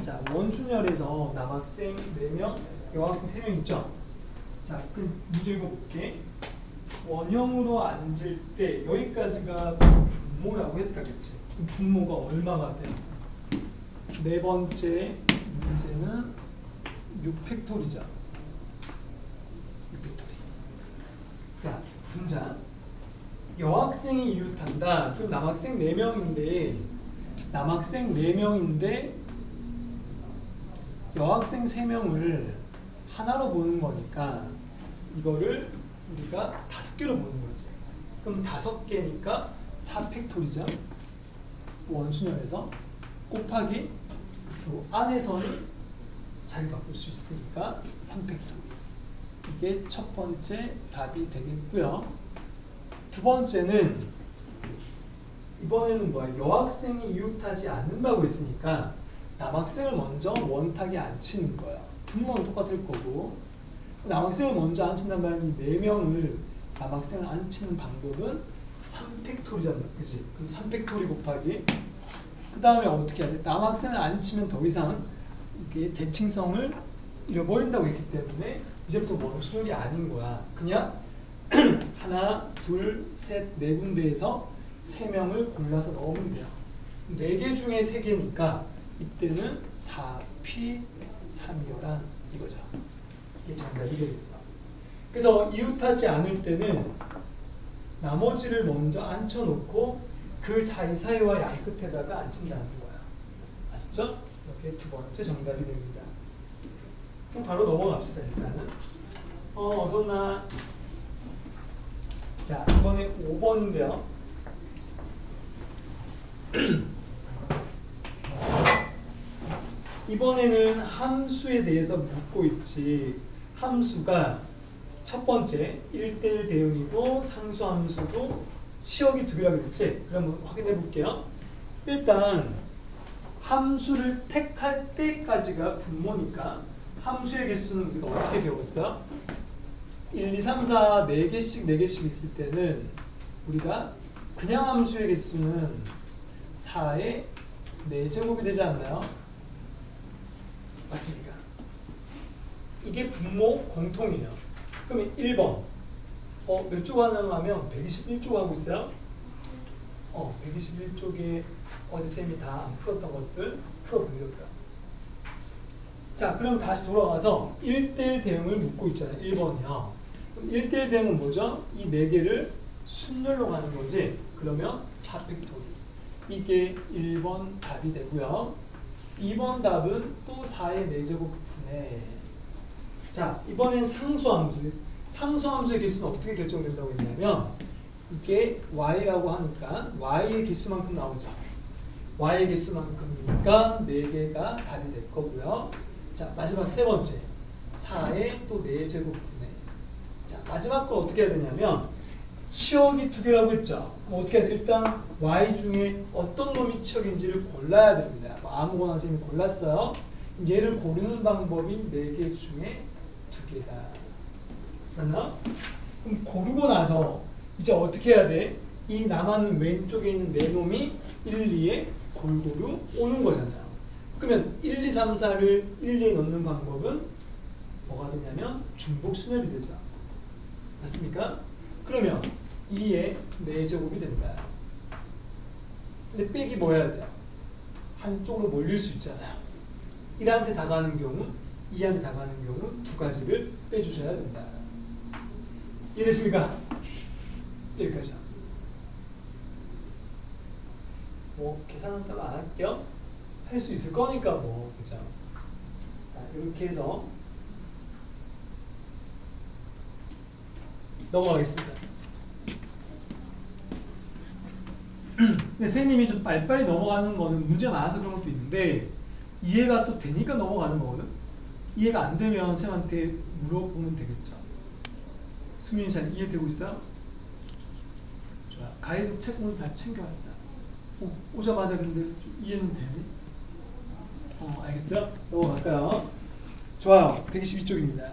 자, 원순열에서 남학생 4명, 여학생 3명 있죠? 자, 그럼 문제 읽어볼게. 원형으로 앉을 때 여기까지가 분모라고 했다, 그치? 그럼 분모가 얼마가 돼? 네 번째 문제는 6팩토리죠. 6팩토리. 자, 분자. 여학생이 이웃한다. 그럼 남학생 4명인데 여학생 3명을 하나로 보는 거니까 이거를 우리가 5개로 보는 거지. 그럼 5개니까 4팩토리죠. 원순열에서 곱하기 요 안에서는 자리 바꿀 수 있으니까 3팩토리. 이게 첫 번째 답이 되겠고요. 두 번째는 이번에는 뭐야? 여학생이 이웃하지 않는다고 했으니까 남학생을 먼저 원탁에 앉히는 거야. 분모는 똑같을 거고 남학생을 먼저 앉힌단 말은 이 4명을 남학생을 앉히는 방법은 3팩토리잖아. 그치? 그럼 3팩토리 곱하기 그 다음에 어떻게 해야 돼? 남학생을 앉히면 더 이상 이게 대칭성을 잃어버린다고 했기 때문에 이제부터 원순열이 아닌 거야. 그냥 하나, 둘, 셋, 네 군데에서 3명을 골라서 넣으면 돼요. 4개 중에 3개니까 이때는 4P 3이요란 이거죠. 이게 정답이 되겠죠. 그래서 이웃하지 않을 때는 나머지를 먼저 앉혀놓고 그 사이사이와 양 끝에다가 앉힌다는 거야. 아시죠? 이렇게 두 번째 정답이 됩니다. 그럼 바로 넘어갑시다. 일단은 어서 나. 자, 이번에 5번인데요. 이번에는 함수에 대해서 묻고 있지. 함수가 첫 번째 1대1 대응이고 상수함수도 치역이 2개라고 그랬지? 그럼 확인해 볼게요. 일단 함수를 택할 때까지가 분모니까 함수의 개수는 우리가 어떻게 배웠어요? 1, 2, 3, 4, 4개씩 있을 때는 우리가 그냥 함수의 개수는 4의 4제곱이 되지 않나요? 맞습니까? 이게 분모 공통이에요. 그러면 1번 몇 쪽 하냐면 121쪽 하고 있어요. 121쪽에 어제 쌤이 다 안 풀었던 것들 풀어보려고요. 자, 그럼 다시 돌아가서 1대1 대응을 묻고 있잖아요. 1번이요. 그럼 1대1 대응은 뭐죠? 이 4개를 순열로 가는 거지. 그러면 4팩토리. 이게 1번 답이 되고요. 2번 답은 또 4의 4제곱분의 자, 이번엔 상수함수. 상수함수의 개수는 어떻게 결정된다고 했냐면 이게 y라고 하니까 y의 개수만큼 나오죠. y의 개수만큼이니까 4개가 답이 될 거고요. 자, 마지막 세 번째 4의 또 4제곱분의 자, 마지막 걸 어떻게 해야 되냐면 치역이 2개라고 했죠. 그럼 어떻게 해야 돼? 일단 y 중에 어떤 놈이 치역인지를 골라야 됩니다. 아무거나 선생님이 골랐어요. 얘를 고르는 방법이 4개 중에 2개다. 맞나? 그럼 고르고 나서 이제 어떻게 해야 돼? 이 남아는 왼쪽에 있는 4놈이 1, 2에 골고루 오는 거잖아요. 그러면 1, 2, 3, 4를 1, 2에 넣는 방법은 뭐가 되냐면 중복순열이 되죠. 맞습니까? 그러면 2의 4제곱이 된다. 근데 빼기 뭐 해야 돼요? 한쪽으로 몰릴 수 있잖아요. 1한테 다 가는 경우, 2한테 다 가는 경우 2가지를 빼주셔야 된다. 이해되십니까? 여기까지요. 뭐 계산은 따로 안 할게요. 할 수 있을 거니까 뭐 그죠? 자, 이렇게 해서 넘어가겠습니다. 근데 선생님이 좀 빨리빨리 넘어가는 거는 문제가 많아서 그런 것도 있는데 이해가 또 되니까 넘어가는 거거든. 이해가 안 되면 선생님한테 물어보면 되겠죠. 수민이 잘 이해되고 있어요? 좋아. 가이드 책 오늘 다 챙겨왔어. 오자마자 근데 좀 이해는 되니? 알겠어요? 넘어갈까요? 좋아요. 122쪽입니다.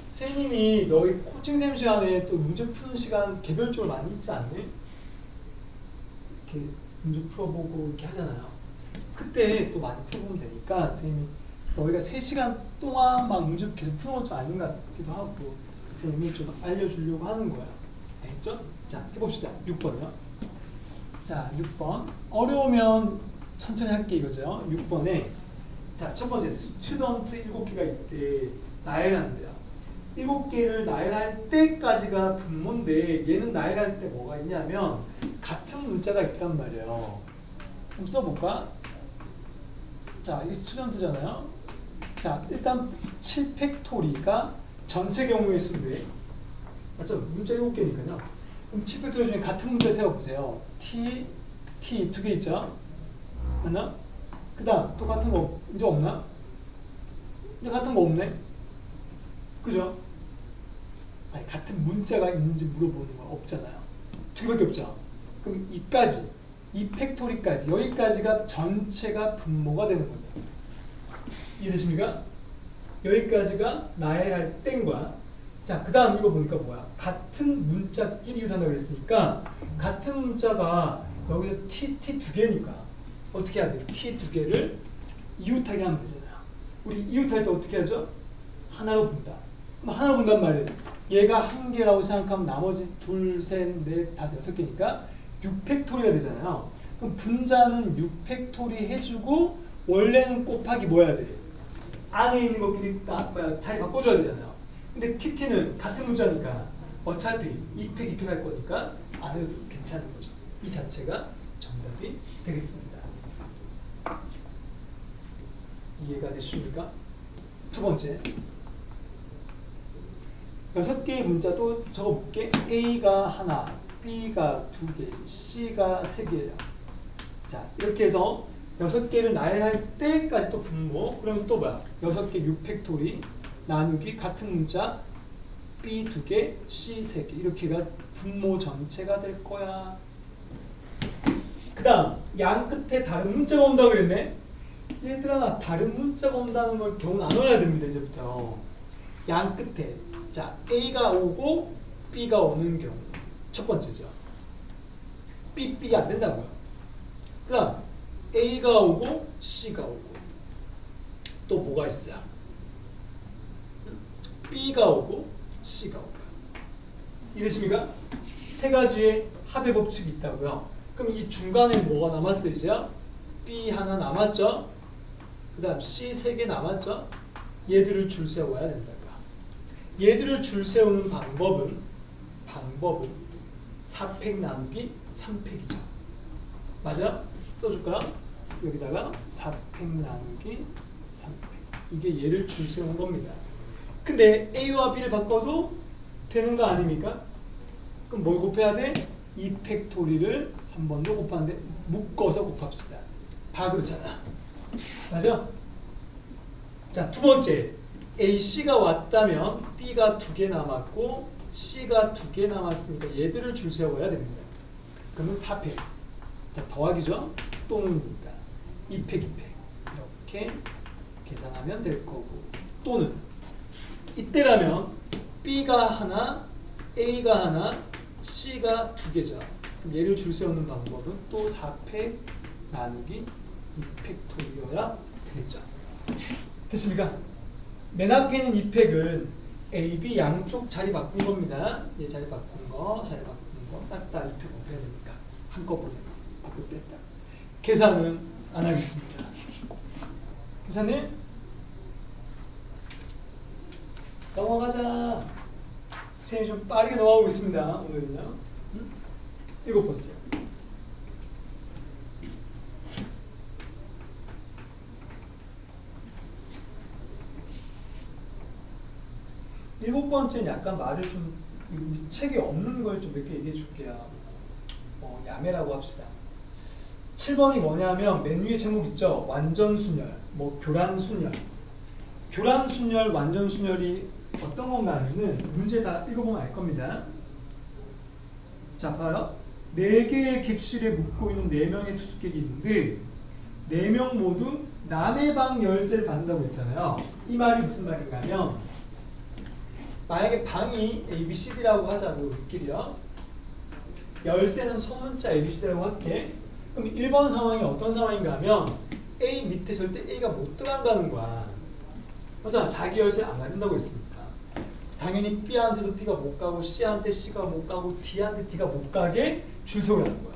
선생님이 너희 코칭쌤 시간에 또 문제 푸는 시간 개별적으로 많이 있지 않니? 이렇게 문제 풀어보고 이렇게 하잖아요. 그때 또 많이 풀어보면 되니까 선생님이 너희가 3시간 동안 막 문제 계속 푸는 건 좀 아닌 것 같기도 하고 선생님이 좀 알려주려고 하는 거야. 알겠죠? 자, 해봅시다. 6번이요. 자, 6번. 어려우면 천천히 할게 이거죠. 6번에 자, 첫 번째 스튜던트 7개가 있대. 나열한대요. 7개를 나열할 때까지가 분모인데 얘는 나열할 때 뭐가 있냐면 같은 문자가 있단 말이에요. 그럼 써볼까? 자, 이게 스튜던트잖아요. 자, 일단 7팩토리가 전체 경우의 수인데 맞죠? 문자 7개니까요. 그럼 7팩토리 중에 같은 문자 세워보세요. T 2개 있죠? 맞나? 그 다음 또 같은 거 이제 없나? 이제 같은 거 없네? 그죠? 아니 같은 문자가 있는지 물어보는 거 없잖아요. 2개밖에 없죠? 그럼 이까지 이 팩토리까지 여기까지가 전체가 분모가 되는 거죠. 이해되십니까? 여기까지가 나열할 땐과 자, 그 다음 이거 보니까 뭐야? 같은 문자끼리 이웃한다고 그랬으니까 같은 문자가 여기서 t 2개니까 어떻게 해야 돼요? t 2개를 이웃하게 하면 되잖아요. 우리 이웃할 때 어떻게 하죠? 하나로 본다. 그럼 하나로 본단 말이에요. 얘가 1개라고 생각하면 나머지 2, 3, 4, 5, 6개니까 6팩토리가 되잖아요. 그럼 분자는 6팩토리 해주고 원래는 곱하기 뭐 해야 돼? 안에 있는 것끼리 자리 바꿔줘야 되잖아요. 근데 TT는 같은 문자니까 어차피 2팩, 2팩 할 거니까 안 해도 괜찮은 거죠. 이 자체가 정답이 되겠습니다. 이해가 되십니까? 두 번째 6개의 문자 또 적어볼게. A가 하나, B가 2개, C가 3개예요. 자, 이렇게 해서 6개를 나열할 때까지 또 분모. 그러면 또 뭐야? 6개 6팩토리 나누기 같은 문자 B 2개, C 3개 이렇게가 분모 전체가 될 거야. 그 다음 양 끝에 다른 문자가 온다고 그랬네. 얘들아 다른 문자가 온다는 걸 겨우 나눠야 됩니다. 이제부터 양 끝에 자 A가 오고 B가 오는 경우 첫 번째죠. B 안 된다고요. 그 다음 A가 오고 C가 오고 또 뭐가 있어요? B가 오고 C가 오고 이해되십니까? 세 가지의 합의 법칙이 있다고요. 그럼 이 중간에 뭐가 남았어요? 이제 B 하나 남았죠? 그 다음 C 3개 남았죠? 얘들을 줄 세워야 된다고요. 얘들을 줄 세우는 방법은 4팩 나누기 3팩이죠. 맞아? 써줄까? 여기다가 4팩 나누기 3팩 이게 얘를 줄 세우는 겁니다. 근데 A와 B를 바꿔도 되는 거 아닙니까? 그럼 뭘 곱해야 돼? 2팩토리를 한 번 더 곱하는데 묶어서 곱합시다. 다 그렇잖아. 맞아? 자, 두 번째 A, C가 왔다면 B가 2개 남았고 C가 2개 남았으니까 얘들을 줄 세워야 됩니다. 그러면 4팩 자, 더하기죠? 또는이니까 2팩, 2팩 이렇게 계산하면 될 거고 또는 이때라면 B가 하나, A가 하나, C가 2개죠. 그럼 얘를 줄 세우는 방법은 또 4팩 나누기 2팩토리여야 되겠죠. 됐습니까? 맨 앞에 있는 2팩은 A, B 양쪽 자리 바꾼 겁니다. 얘 자리 바꾼 거 싹 다 2팩 곱해야 되니까 한꺼번에 밖으로 뺐다. 계산은 안 하겠습니다. 계산은 넘어가자. 선생님이 좀 빠르게 넘어가고 있습니다. 오늘은요. 7번째. 일곱 번째는 약간 말을 좀 책에 없는 걸 좀 몇 개 얘기해 줄게요. 야매라고 합시다. 7번이 뭐냐면 맨 위에 제목 있죠. 완전순열, 뭐 교란순열. 교란순열, 완전순열이 어떤 건가 하면은 문제 다 읽어보면 알 겁니다. 자, 봐요. 4개의 객실에 묵고 있는 4명의 투숙객이 있는데 4명 모두 남의 방 열쇠를 받는다고 했잖아요. 이 말이 무슨 말인가 하면 만약에 방이 ABCD라고 하자고 우리끼리요. 열쇠는 소문자 ABCD라고 할게. 그럼 1번 상황이 어떤 상황인가 하면 A 밑에 절대 A가 못 들어간다는 거야. 맞아. 자기 열쇠 안 가진다고 했으니까. 당연히 B한테도 B가 못 가고 C한테 C가 못 가고 D한테 D가 못 가게 줄 세우라는 거야.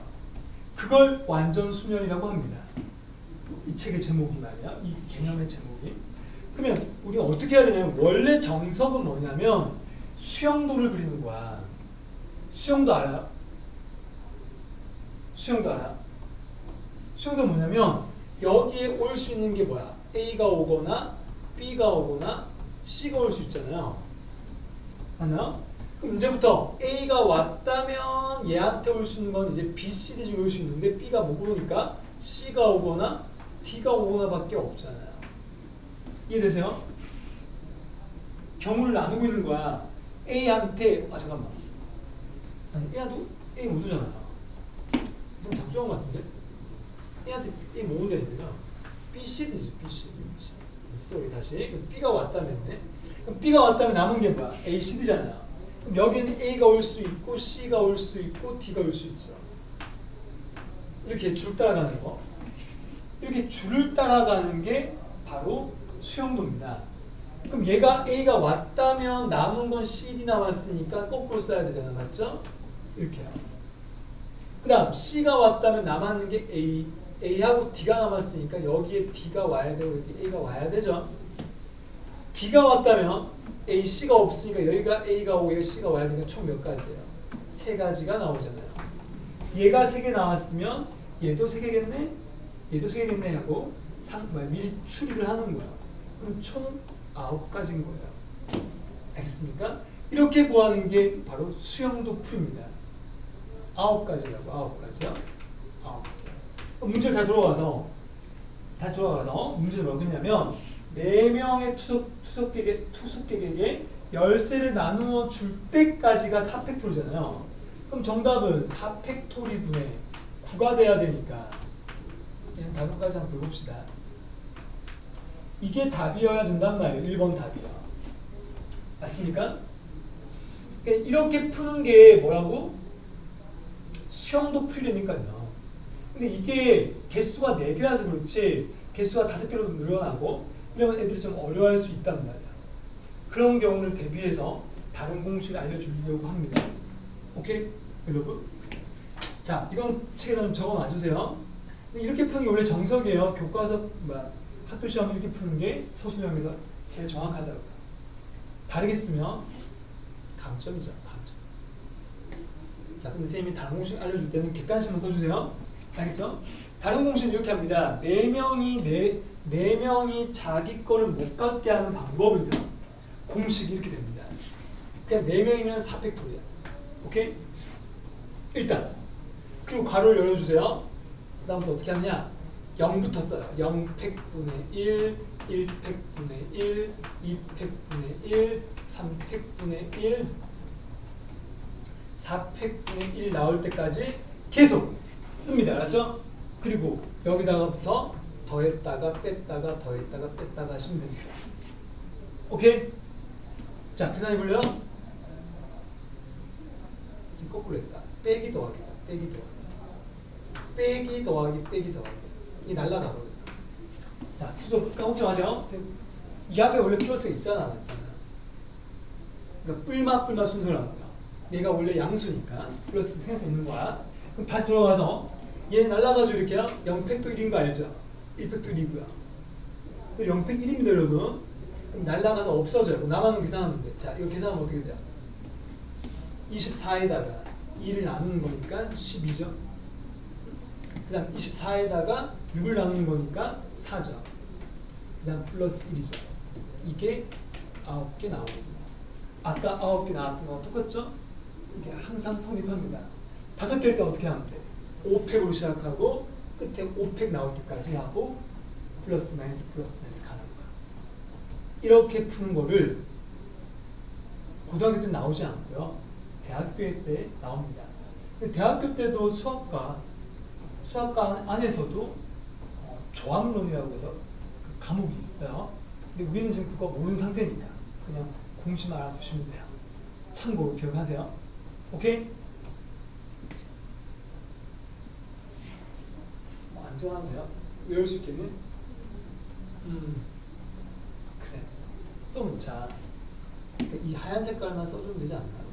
그걸 완전 수면이라고 합니다. 이 책의 제목이 말이야. 이 개념의 제목이. 그러면 우리가 어떻게 해야 되냐면 원래 정석은 뭐냐면 수영도를 그리는 거야. 수영도 알아요? 수영도 알아요? 수영도 뭐냐면 여기에 올 수 있는 게 뭐야? A가 오거나 B가 오거나 C가 올 수 있잖아요. 맞나요? 그럼 이제부터 A가 왔다면 얘한테 올 수 있는 건 이제 B, C, D 중에 올 수 있는데 B가 못 오니까 C가 오거나 D가 오거나 밖에 없잖아요. 이해되세요? 경우를 나누고 있는 거야. A한테 잠깐만. 아니 A한테 A 못 오잖아요. 좀 작정한 것 같은데? A한테 A 못 온다니까요. B, C, D지. B, C, D. 쏘리 다시. B가 왔다면네. 그럼 B가 왔다면 남은 게 뭐야? A, C, D잖아요. 그럼 여기는 A가 올 수 있고 C가 올 수 있고 D가 올 수 있죠. 이렇게 줄 따라가는 거. 이렇게 줄을 따라가는 게 바로 수영도입니다. 그럼 얘가 A가 왔다면 남은 건 CD 남았으니까 거꾸로 써야 되잖아. 맞죠? 이렇게요. 그 다음 C가 왔다면 남았는 게 A하고 D가 남았으니까 여기에 D가 와야 되고 여기 A가 와야 되죠. D가 왔다면 A, C가 없으니까 여기가 A가 오고 여기가 C가 와야 되니까 총 몇 가지예요? 세 가지가 나오잖아요. 얘가 세 개 나왔으면 얘도 세 개겠네? 얘도 세 개겠네 하고 미리 추리를 하는 거야. 그럼 총 9가지인 거예요. 알겠습니까? 이렇게 구하는 게 바로 수영도 풀입니다. 9가지라고. 9가지요. 9개. 문제를 다 돌아가서 문제를 뭐라고 했냐면 4명의 투숙객에게 열쇠를 나누어 줄 때까지가 4팩토리잖아요. 그럼 정답은 4팩토리분의 9가 돼야 되니까 그냥 답까지 한번 볼봅시다. 이게 답이어야 된단 말이에요. 1번 답이야. 맞습니까? 그러니까 이렇게 푸는 게 뭐라고? 수영도 풀리니까요. 근데 이게 개수가 4개라서 그렇지 개수가 5개로 늘어나고 이러면 애들이 좀 어려워할 수 있단 말이야. 그런 경우를 대비해서 다른 공식을 알려주려고 합니다. 오케이? 여러분? 자, 이건 책에다 좀 적어놔주세요. 이렇게 푸는 게 원래 정석이에요. 교과서, 학교 시험을 이렇게 푸는 게 서술형에서 제일 정확하다고요. 다르게 쓰면 강점이죠. 강점. 자, 근데 선생님이 다른 공식 알려줄 때는 객관식만 써주세요. 알겠죠? 다른 공식은 이렇게 합니다. 4명이 자기 거를 못 갖게 하는 방법은요. 공식이 이렇게 됩니다. 그냥 4명이면 4팩토리야. 오케이? 일단 그리고 괄호를 열어주세요. 그 다음부터 어떻게 하느냐? 0부터 써요. 0팩분의 1, 1팩분의 1, 2팩분의 1, 3팩분의 1, 4팩분의 1 나올 때까지 계속 씁니다. 알았죠? 그리고 여기다가부터 더했다가 뺐다가 더했다가 뺐다가 하시면 됩니다. 오케이? 자, 계산해볼래요? 거꾸로 했다. 빼기 더하기다. 빼기 더하기. 빼기 더하기 빼기 더하기. 이게 날라가거든요. 자, 수도 까먹지 마세요. 이 앞에 원래 플러스가 있잖아. 맞잖아. 그러니까 뿔마 순서를 하는 거야. 얘가 원래 양수니까 플러스 생각해 있는 거야. 그럼 다시 돌아가서 얘 날라가지고 이렇게 0팩도 1인 거 알죠? 1팩도 1이고요. 0팩 1입니다, 여러분. 그럼 날라가서 없어져요. 그럼 남아는 계산하면 돼. 자, 이거 계산하면 어떻게 돼요? 24에다가 2를 나누는 거니까 12죠. 그 다음 24에다가 6을 나누는 거니까 4죠. 그 다음 플러스 1이죠. 이게 9개 나오거든요. 아까 9개 나왔던 거랑 똑같죠? 이게 항상 성립합니다. 5개일 때 어떻게 하면 돼? 5팩으로 시작하고 끝에 5팩 나올 때까지 하고 플러스 마이너스 가는 거야. 이렇게 푸는 거를 고등학교 때 나오지 않고요. 대학교 때 나옵니다. 대학교 때도 수학과 안에서도 조합론이라고 해서 그 과목이 있어요. 근데 우리는 지금 그거 모르는 상태니까 그냥 공식만 알아두시면 돼요. 참고로 기억하세요. 오케이? 안 좋아하면 돼요. 외울 수 있겠니? 그래. 써놓자. 이 하얀 색깔만 써주면 되지 않나요?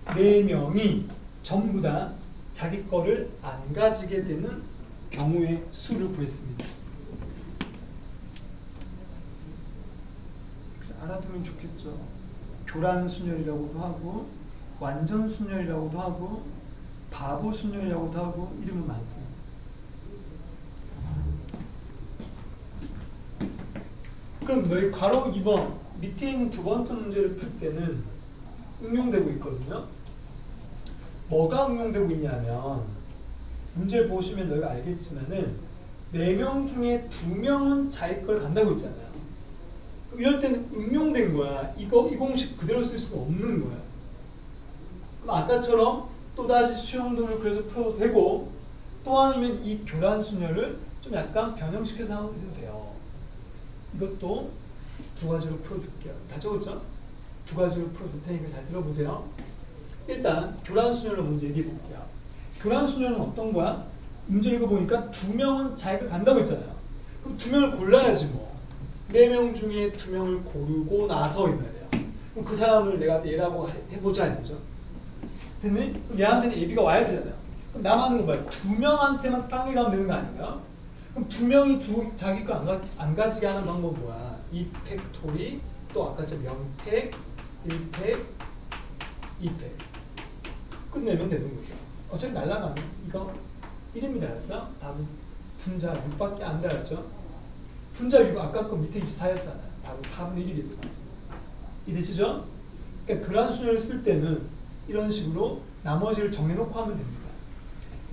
4명이 전부 다 자기 거를 안 가지게 되는 경우의 수를 구했습니다. 알아두면 좋겠죠. 교란순열이라고도 하고 완전순열이라고도 하고 바보순열이라고도 하고 이름은 많습니다. 그럼 너희 괄호 2번 밑에 있는 두 번째 문제를 풀 때는 응용되고 있거든요. 뭐가 응용되고 있냐면 문제를 보시면 너희가 알겠지만은 4명 중에 2명은 자기 걸 간다고 했잖아요. 그럼 이럴 때는 응용된 거야. 이 공식 그대로 쓸 수는 없는 거야. 그럼 아까처럼 또다시 수용도를 그래서 풀어도 되고 또 아니면 이 교란순열을 좀 약간 변형시켜서 해도 돼요. 이것도 두 가지로 풀어줄게요. 다 적었죠? 두 가지로 풀어줄 테니까 잘 들어보세요. 일단 교란순열로 먼저 얘기해 볼게요. 교란순열은 어떤 거야? 문제 읽어보니까 2명은 자기가 간다고 했잖아요. 그럼 2명을 골라야지 뭐. 4명 중에 2명을 고르고 나서 이 말이에요. 그럼 그 사람을 내가 얘라고 해보자 이거죠. 됐니? 그럼 얘한테는 AB가 와야 되잖아요. 그럼 남아는 건 뭐야? 2명한테만 땅에 가면 되는 거 아닌가? 그럼 2명이 자기 거 안 가지게 하는 방법은 뭐야? 2팩토리 또 아까처럼 0팩, 1팩, 2팩 끝내면 되는 거죠. 어차피 날라가면 이거 1입니다. 알았어? 답은 분자 6밖에 안 달았죠? 분자 6 아까 거 밑에 24였잖아요. 답은 4분의 1이겠죠. 이해되시죠? 그러니까 교란순열을 쓸 때는 이런 식으로 나머지를 정해놓고 하면 됩니다.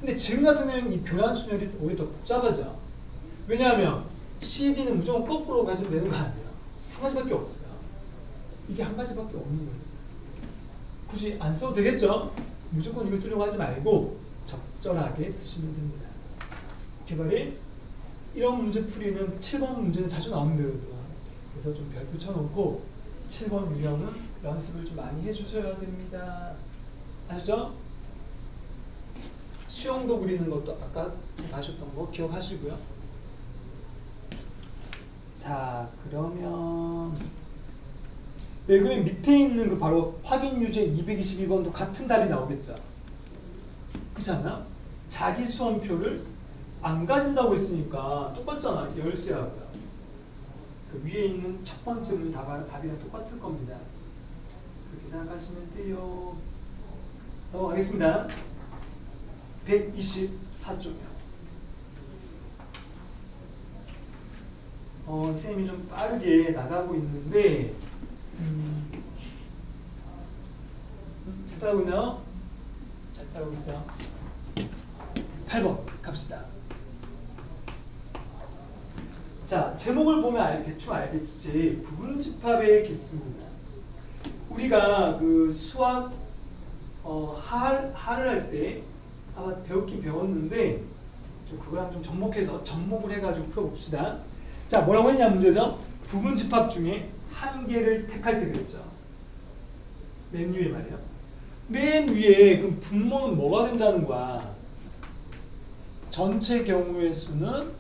근데 지금 같은 경우는 이 교란순열이 오히려 더 복잡하죠. 왜냐하면 CD는 무조건 거꾸로 가지면 되는 거 아니에요. 한 가지밖에 없어요. 이게 한 가지밖에 없는 거예요. 굳이 안 써도 되겠죠? 무조건 이거 쓰려고 하지 말고 적절하게 쓰시면 됩니다. 개발이 이런 문제 풀이는 7번 문제는 자주 나오는데요. 그래서 좀 별표 쳐놓고 7번 유형은 연습을 좀 많이 해주셔야 됩니다. 아셨죠? 수영도 그리는 것도 아까 하셨던 거 기억하시고요. 자, 그러면 네, 그럼 밑에 있는 그 바로 확인 유제 222번도 같은 답이 나오겠죠. 그렇지 않나? 자기 수험표를 안 가진다고 했으니까 똑같잖아. 열쇠하고요. 그 위에 있는 첫 번째 문제 답이랑 똑같을 겁니다. 그렇게 생각하시면 돼요. 넘어가겠습니다. 124쪽이요. 선생님이 좀 빠르게 나가고 있는데 잘 따라오고 있나요? 잘 따라오고 있어요. 8번 갑시다. 자, 제목을 보면 대충 알겠지. 부분집합의 개수입니다. 우리가 그 수학 하를 할 때 아마 배웠긴 배웠는데 좀 그거랑 좀 접목을 해가지고 풀어봅시다. 자, 뭐라고 했냐 문제죠? 부분집합 중에 한 개를 택할 때 그랬죠. 맨 위에 말이야. 맨 위에 그럼 분모는 뭐가 된다는 거야? 전체 경우의 수는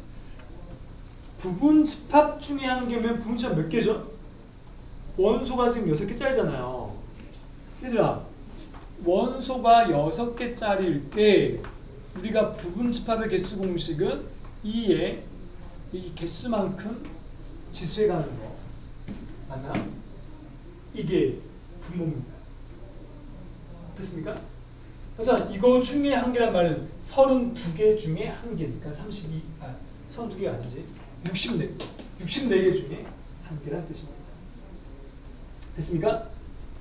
부분집합 중에 한 개면 부분집합 몇 개죠? 원소가 지금 6개짜리잖아요. 얘들아, 원소가 6개짜리일 때 우리가 부분집합의 개수 공식은 2의 이 개수만큼 지수해 가는 거 맞나? 이게 분모입니다. 됐습니까? 자, 이거 중에 한 개란 말은 32개 중에 한 개니까 32개가 아니지. 64개 중에 한 개란 뜻입니다. 됐습니까?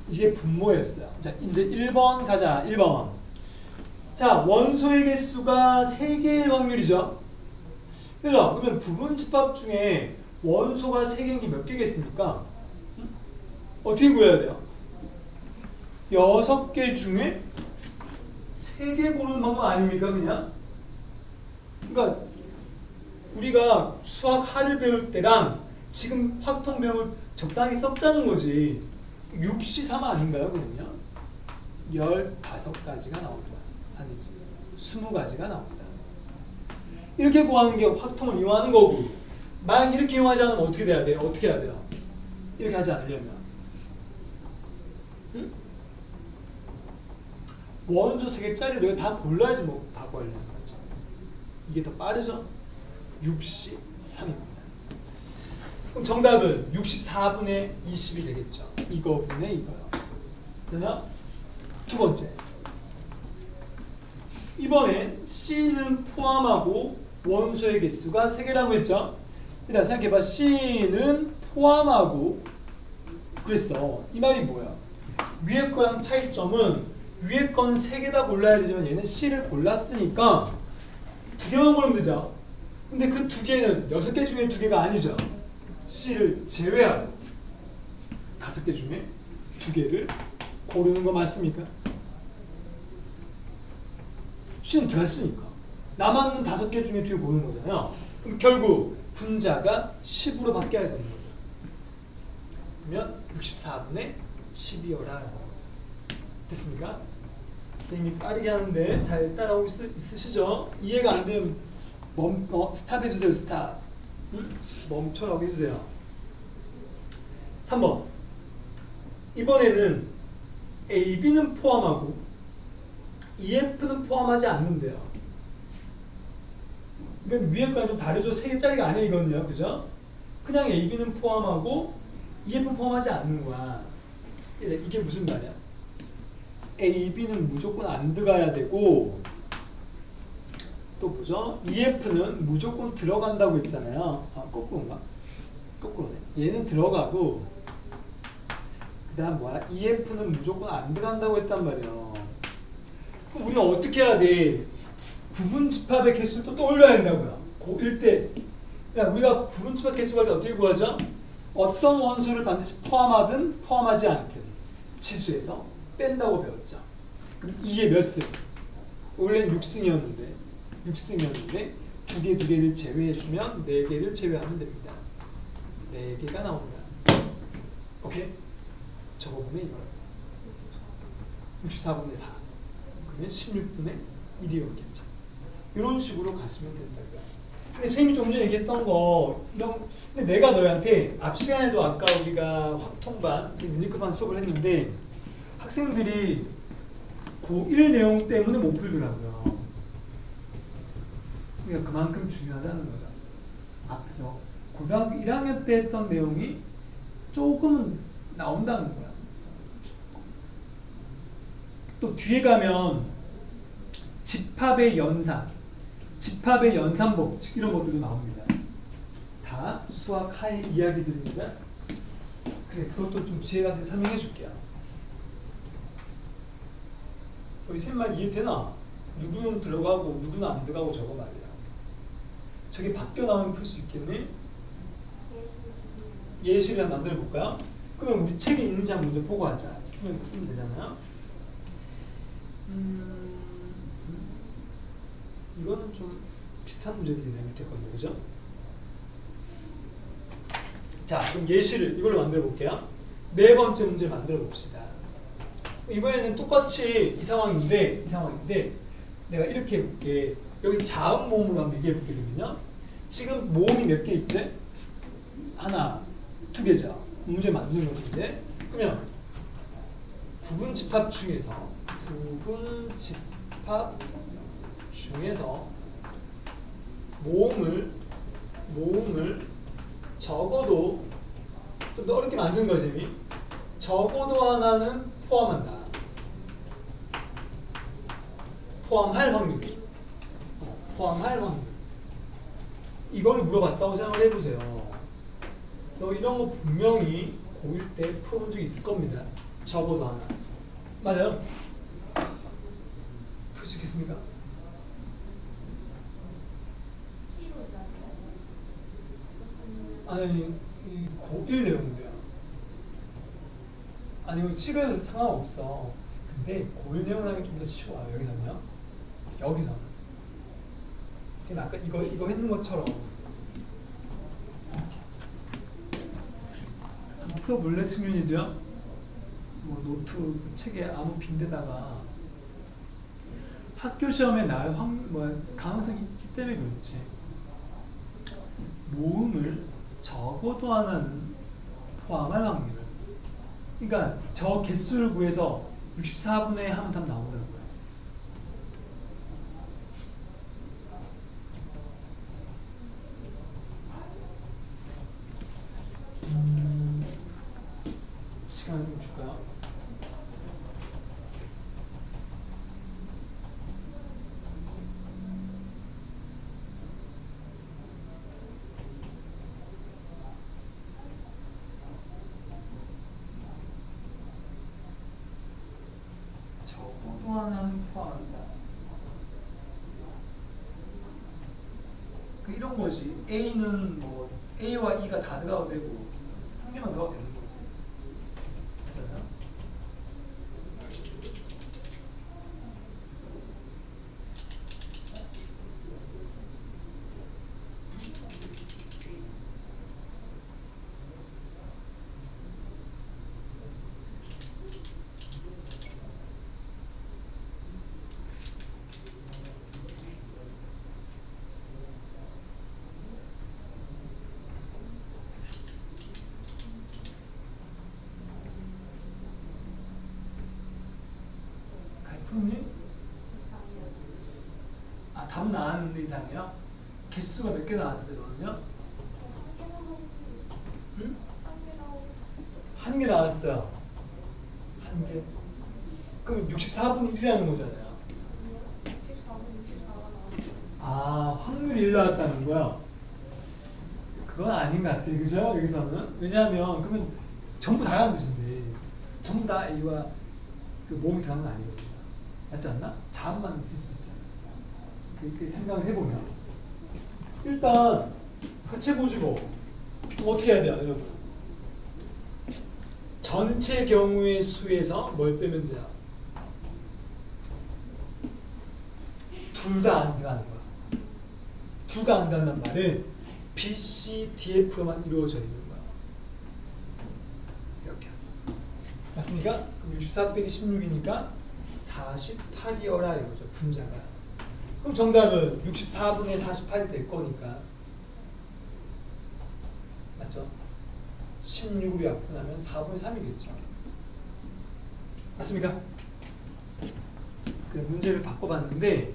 이게 분모였어요. 자, 이제 1번 가자. 1번. 자, 원소의 개수가 3개일 확률이죠. 그러면 부분집합 중에 원소가 3개인 게 몇 개겠습니까? 어떻게 구해야 돼요? 6개 중에 3개 고르는 방법 아닙니까? 그냥? 그러니까 우리가 수학 하를 배울 때랑 지금 확통 배움을 적당히 섞자는 거지. 6C3 아닌가요? 그냥요? 15가지가 나옵니다. 아니지. 20가지가 나옵니다. 이렇게 구하는 게 확통을 이용하는 거고, 만약 이렇게 이용하지 않으면 어떻게 돼야 돼요? 어떻게 해야 돼요? 이렇게 하지 않으려면 응? 원소 3개짜리를 내가 다 골라야지 뭐 다 구하려는 거죠. 이게 더 빠르죠? 63입니다. 그럼 정답은 64분의 20이 되겠죠. 이거분의 이거요. 되나? 두 번째. 이번엔 C는 포함하고 원소의 개수가 3개라고 했죠. 일단 생각해봐. C는 포함하고 그랬어. 이 말이 뭐야? 위에 거랑 차이점은 위에 거는 3개 다 골라야 되지만 얘는 C를 골랐으니까 2개만 고르면 되죠. 근데 그 2개는 6개 중에 2개가 아니죠. C를 제외하고 5개 중에 2개를 고르는 거 맞습니까? C는 들어갔으니까 남았는 5개 중에 2개 고르는 거잖아요. 그럼 결국 분자가 10으로 바뀌어야 되는 거죠. 그러면 64분의 12여라 라는 거죠. 됐습니까? 선생님이 빠르게 하는데 잘 따라오고 있으시죠? 이해가 안 되면 스탑 해주세요. 스탑. 응? 멈춰라고 해주세요. 3번. 이번에는 A, B는 포함하고 EF는 포함하지 않는데요. 이건 위에 거랑 좀 다르죠? 3개짜리가 아니에요, 이거는요. 그죠? 그냥 A, B는 포함하고 EF는 포함하지 않는 거야. 이게 무슨 말이야? A, B는 무조건 안 들어가야 되고 또 뭐죠? EF는 무조건 들어간다고 했잖아요. 아, 거꾸로인가? 거꾸로네. 얘는 들어가고 그 다음 뭐야? EF는 무조건 안 들어간다고 했단 말이에요. 그럼 우리가 어떻게 해야 돼? 부분 집합의 개수를 또 떠올려야 된다고요. 고1 때. 야, 우리가 부분 집합 개수 할 때 어떻게 구하죠? 어떤 원소를 반드시 포함하든 포함하지 않든 지수에서 뺀다고 배웠죠. 그럼 이게 몇 승? 원래는 6승이었는데 2개를 제외해주면 4개를 제외하면 됩니다. 4개가 나온다. 오케이? 적어보면 이거예요. 64분의 4 그러면 16분의 1이 오겠죠. 이런 식으로 가시면 된다고요. 근데 선생님이 좀 전에 얘기했던 거 근데 내가 너희한테 앞 시간에도 아까 우리가 확통반 지금 유니크반 수업을 했는데 학생들이 고1 내용 때문에 못 풀더라고요. 그러니까 그만큼 중요하다는 거죠. 앞에서 고등학교 1학년 때 했던 내용이 조금은 나온다는 거야. 또 뒤에 가면 집합의 연산, 집합의 연산 법칙 이런 것들도 나옵니다. 다 수학 하의 이야기들입니다. 그래, 그것도 좀 뒤에 가서 설명해 줄게요. 우리 쌤 말 이해되나? 누구는 들어가고 누구는 안 들어가고 저거 말이야. 저게 바뀌어 나오면 풀 수 있겠니? 예시를 한번 만들어 볼까요? 그러면 우리 책에 있는지 한번 먼저 보고 하자. 쓰면 되잖아요. 이거는 좀 비슷한 문제들이네. 밑에 거는 그죠? 자, 그럼 예시를 이걸로 만들어 볼게요. 4번째 문제 만들어 봅시다. 이번에는 똑같이 이 상황인데 내가 이렇게 해볼게. 여기서 자음 모음으로 한번 얘기해 볼게. 그러면요. 지금 모음이 몇 개 있지? 하나, 2개죠. 문제 만드는 거죠, 이제. 그러면 부분 집합 중에서 모음을 적어도 좀 더 어렵게 만든 거지. 적어도 하나는 포함한다. 포함할 확률. 이걸 물어봤다고 생각을 해보세요. 너 이런 거 분명히 고1 때 풀어본 적 있을 겁니다. 적어도 하나. 맞아요? 풀 수 있겠습니까? 아니, 고1 내용인데요. 아니, 찍어도 상관없어. 근데 고1 내용을 하는 게 좀 더 쉬워요. 여기서는요. 지금 아까 이거 했는 것처럼 풀어볼래? 승윤이도요? 뭐 노트 그 책에 아무 빈데다가 학교 시험에 나올 가능성이 있기 때문에 그렇지. 모음을 적어도 하나는 포함할 확률. 그러니까 저 개수를 구해서 64분의 하면 답 나온다는 거예요. 시간을 좀 줄까요? 적어도 하나는 포함한다. 그 이런 거지. A는 뭐 A와 E가 다 들어가도 되고 한 개만 들어가도 되는 거지. 맞잖아요? 프로님? 아, 답 나왔는데 이상해요? 개수가 몇 개 나왔어요, 그러면? 응? 한 개 나왔어요. 한 개. 그럼 64분의 1이라는 거잖아요. 아, 확률이 1 나왔다는 거야? 그건 아닌 것 같아요, 그죠? 여기서는. 왜냐하면, 그러면 전부 다라는 뜻인데, 전부 다 A와 그 모음이 들어가는 건 아니거든요. 맞지 않나? 자음만 있을 수도 있잖아. 그렇게 생각을 해보면 일단 같이 해보지 뭐. 어떻게 해야 돼요, 여러분? 전체 경우의 수에서 뭘 빼면 돼요? 둘 다 안 들어가는 거야. 둘 다 안 들어간다는 말은 B, C, DF로만 이루어져 있는 거야. 이렇게. 맞습니까? 그럼 64 빼기 16이니까 48이어라 이거죠, 분자가. 그럼 정답은 64분의 48이 될 거니까. 맞죠? 16으로 약분하면 4분의 3이겠죠. 맞습니까? 그래, 문제를 바꿔봤는데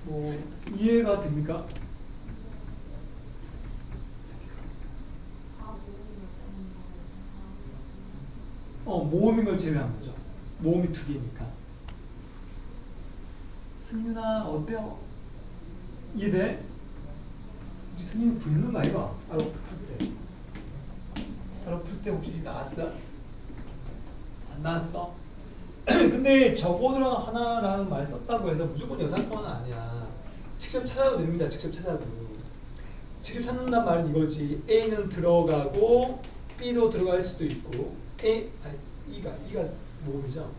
뭐 이해가 됩니까? 모음인 걸 제외한 거죠. 모음이 두 개니까. 승윤아 어때요? 이해돼? 우리 승윤이 부르는 거 아이가? 바로 풀 때. 바로 풀 때 혹시 나왔어? 안 나왔어? 근데 적어도 하나라는 말 썼다고 해서 무조건 여사건은 아니야. 직접 찾아도 됩니다. 직접 찾아도. 직접 찾는단 말은 이거지. A는 들어가고 B도 들어갈 수도 있고 E가 모음이죠.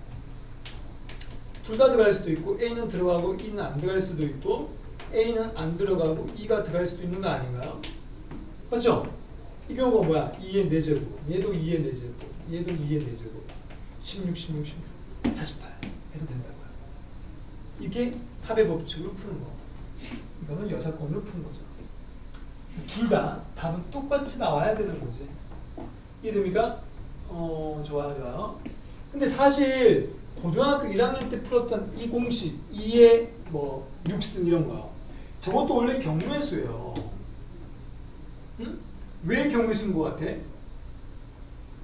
둘 다 들어갈 수도 있고 A는 들어가고 E는 안 들어갈 수도 있고 A는 안 들어가고 E가 들어갈 수도 있는 거 아닌가요? 맞죠? 이 경우가 뭐야? 2의 4제곱, 얘도 2의 4제곱, 얘도 2의 4제곱, 16, 16, 16, 48 해도 된다고요. 이게 합의 법칙으로 푸는 거. 이거는 여사건으로 푸는 거죠. 둘 다 답은 똑같이 나와야 되는 거지. 이해됩니까? 좋아요, 좋아요. 근데 사실 고등학교 1학년 때 풀었던 이 공식, 2의 뭐 6승 이런 거, 저것도 원래 경우의 수예요. 응? 왜 경우의 수인 것 같아?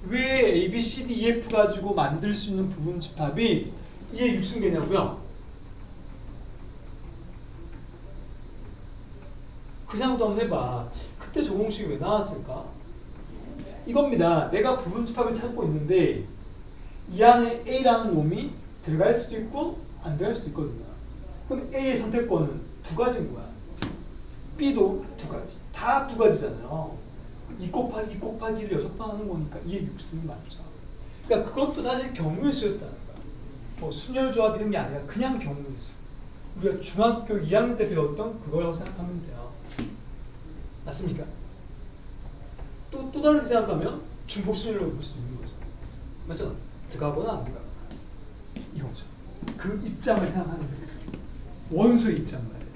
왜 A, B, C, D, E, F 가지고 만들 수 있는 부분 집합이 2의 6승계냐고요? 그 생각도 한번 해봐. 그때 저 공식이 왜 나왔을까? 이겁니다. 내가 부분 집합을 찾고 있는데 이 안에 A라는 놈이 들어갈 수도 있고 안 들어갈 수도 있거든요. 그럼 A의 선택권은 두 가지인 거야. B도 두 가지. 다 두 가지잖아요. 2 곱하기 2 곱하기 1을 6번 하는 거니까 2의 6승이 맞죠. 그러니까 그것도 사실 경우의 수였다는 거야. 뭐 순열조합 이런 게 아니라 그냥 경우의 수. 우리가 중학교 2학년 때 배웠던 그거라고 생각하면 돼요. 맞습니까? 또 다르게 생각하면 중복순열로 볼 수도 있는 거죠. 맞죠? 들어가거나 안 들어가거나 이거죠. 그 입장을 생각하는 거죠. 원수의 입장 말이에요.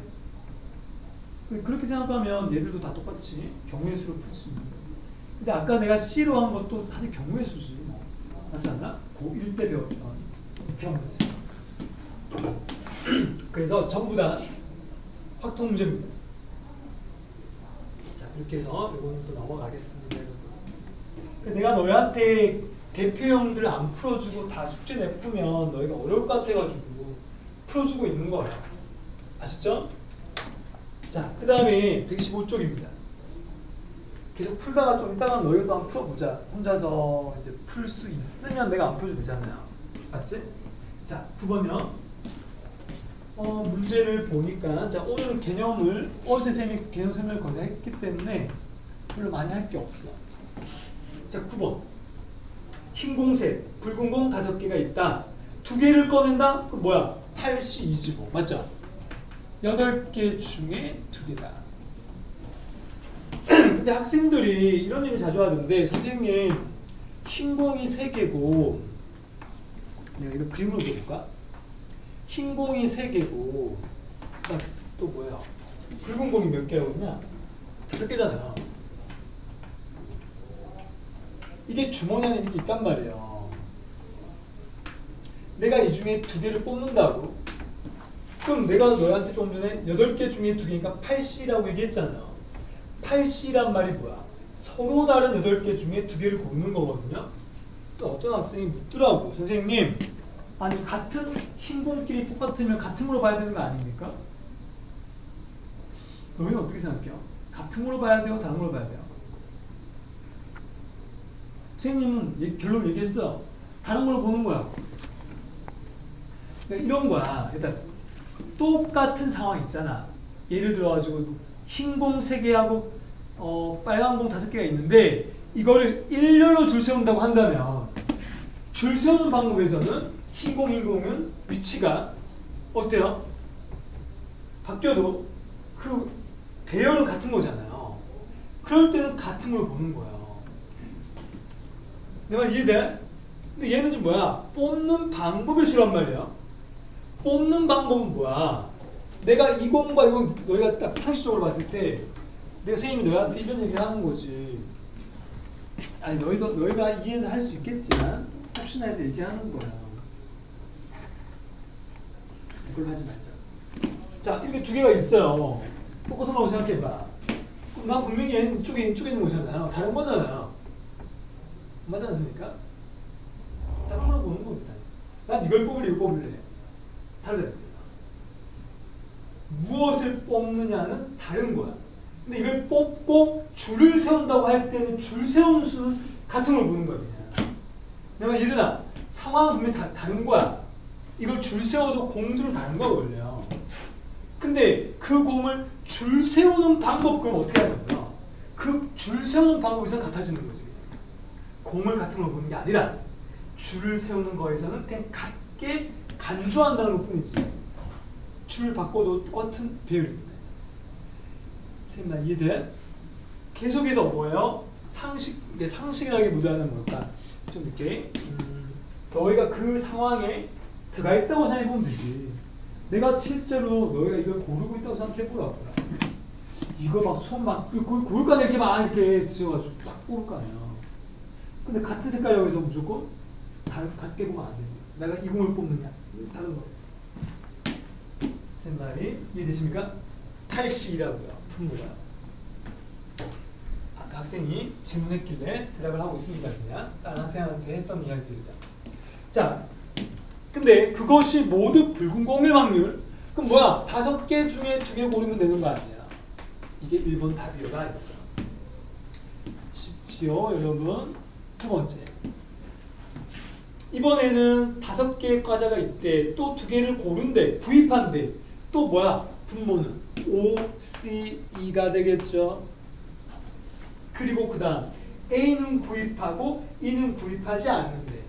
그렇게 생각하면 얘들도 다 똑같이 경우의 수로 풀 수 있는 거예요. 근데 아까 내가 C로 한 것도 사실 경우의 수지 뭐. 맞지 않나? 고1 때 배웠던 경우의 수. 그래서 전부 다 확통 문제입니다. 자, 이렇게 해서 이거는 또 넘어가겠습니다, 여러분. 내가 너희한테 대표형들 안 풀어주고 다 숙제 내푸면 너희가 어려울 것 같아가지고 풀어주고 있는 거야. 아셨죠? 자, 그 다음에 125쪽입니다. 계속 풀다가 좀 이따가 너희도 한번 풀어보자. 혼자서 이제 풀 수 있으면 내가 안 풀어줘도 되잖아요. 맞지? 자, 9번이요. 문제를 보니까 자, 오늘은 개념을 어제 쌤이 개념 설명을 거의 다 했기 때문에 별로 많이 할 게 없어. 자, 9번. 흰 공색, 붉은 공 5개가 있다. 2개를 꺼낸다? 그 뭐야? 8시 25. 맞죠? 8개 중에 2개다. 근데 학생들이 이런 얘기 자주 하던데, 선생님, 흰 공이 3개고, 내가 이거 그림으로 그려볼까? 흰 공이 3개고, 또 뭐야? 붉은 공이 몇 개라고 했냐? 5개잖아요. 이게 주머니 안에 이렇게 있단 말이에요. 내가 이 중에 2개를 뽑는다고? 그럼 내가 너한테 조금 전에 8개 중에 2개니까 8C라고 얘기했잖아요. 8C란 말이 뭐야? 서로 다른 8개 중에 2개를 고르는 거거든요. 또 어떤 학생이 묻더라고. 선생님, 아니 같은 흰 공끼리 똑같으면 같은 걸로 봐야 되는 거 아닙니까? 너희는 어떻게 생각해요? 같은 걸로 봐야 돼요? 다른 걸로 봐야 돼요? 선생님은 결론 얘기했어. 다른 걸로 보는 거야. 그러니까 이런 거야. 일단 똑같은 상황 있잖아. 예를 들어가지고 흰 공 3개하고 빨간 공 5개가 있는데 이거를 일렬로 줄 세운다고 한다면 줄 세우는 방법에서는 흰 공은 위치가 어때요? 바뀌어도 그 배열은 같은 거잖아요. 그럴 때는 같은 걸 보는 거야. 내 말 이해돼? 근데 얘는 지금 뭐야? 뽑는 방법의 수란 말이야. 뽑는 방법은 뭐야? 내가 이 공과 이건 너희가 딱 상식적으로 봤을 때 내가 선생님이 너희한테 이런 얘기를 하는 거지. 아니 너희가 이해는 할 수 있겠지만 혹시나 해서 얘기하는 거야. 이걸 하지 말자. 자, 이렇게 2개가 있어요. 똑같은 거라고 생각해봐. 그럼 난 분명히 얘는 이쪽에 있는 거잖아요. 다른 거잖아요. 맞지 않습니까? 다른 걸로 보는 거지. 난 이걸 뽑을래, 이걸 뽑을래. 다르다. 무엇을 뽑느냐는 다른 거야. 근데 이걸 뽑고 줄을 세운다고 할 때는 줄 세우는 수는 같은 걸 보는 거야, 그냥. 내가 얘들아, 상황은 분명히 다른 거야. 이걸 줄 세워도 공들은 다른 거야, 원래요. 근데 그 공을 줄 세우는 방법, 그럼 어떻게 하냐고요? 그 줄 세우는 방법에서는 같아지는 거지. 공을 같은 걸 보는 게 아니라 줄을 세우는 거에서는 그냥 같게 간주한다는 것 뿐이지. 줄 바꿔도 똑같은 배열이니까. 선생님 이해돼? 계속해서 뭐예요? 상식이라기보다는 뭘까? 좀 이렇게 너희가 그 상황에 들어가 있다고 생각해보면 되지. 내가 실제로 너희가 이걸 고르고 있다고 생각해보라고. 이거 막 손 막 고를까 이렇게 막 이렇게 지어가지고 딱 뽑을 거 아니야. 근데 같은 색깔이라고 해서 무조건 같게 보면 안 됩니다. 내가 이 공을 뽑느냐 다른 거. 쌤 말이 이해되십니까? 8C라고요. 분모가. 아까 학생이 질문했길래 대답을 하고 있습니다. 그냥 다른 학생한테 했던 이야기입니다. 자, 근데 그것이 모두 붉은 공일 확률. 그럼 뭐야? 5개 중에 2개 고르면 되는 거 아니야? 이게 1번 답이다 이거죠. 쉽지요, 여러분? 2번째. 이번에는 5개의 과자가 있대. 또 2개를 고른대. 구입한대. 또 뭐야? 분모는 O, C, E가 되겠죠. 그리고 그 다음 A는 구입하고 E는 구입하지 않는데.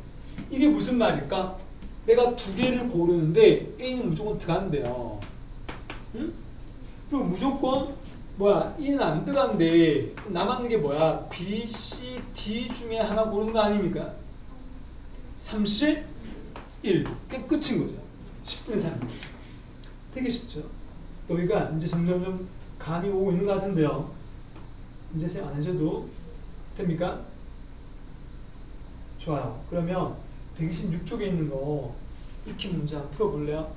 이게 무슨 말일까? 내가 2개를 고르는데 A는 무조건 들어간대요. 응? 그리고 무조건 뭐야? E는 안 들어간대. 그럼 남았는 게 뭐야? B, C, D 중에 하나 고르는 거 아닙니까? 31. 그냥 끝인 거죠. 10분의 3. 되게 쉽죠? 너희가 이제 점점점 감이 오고 있는 것 같은데요. 문제 쌤 안 하셔도 됩니까? 좋아요. 그러면 126쪽에 있는 거 익히 문제 한번 풀어볼래요?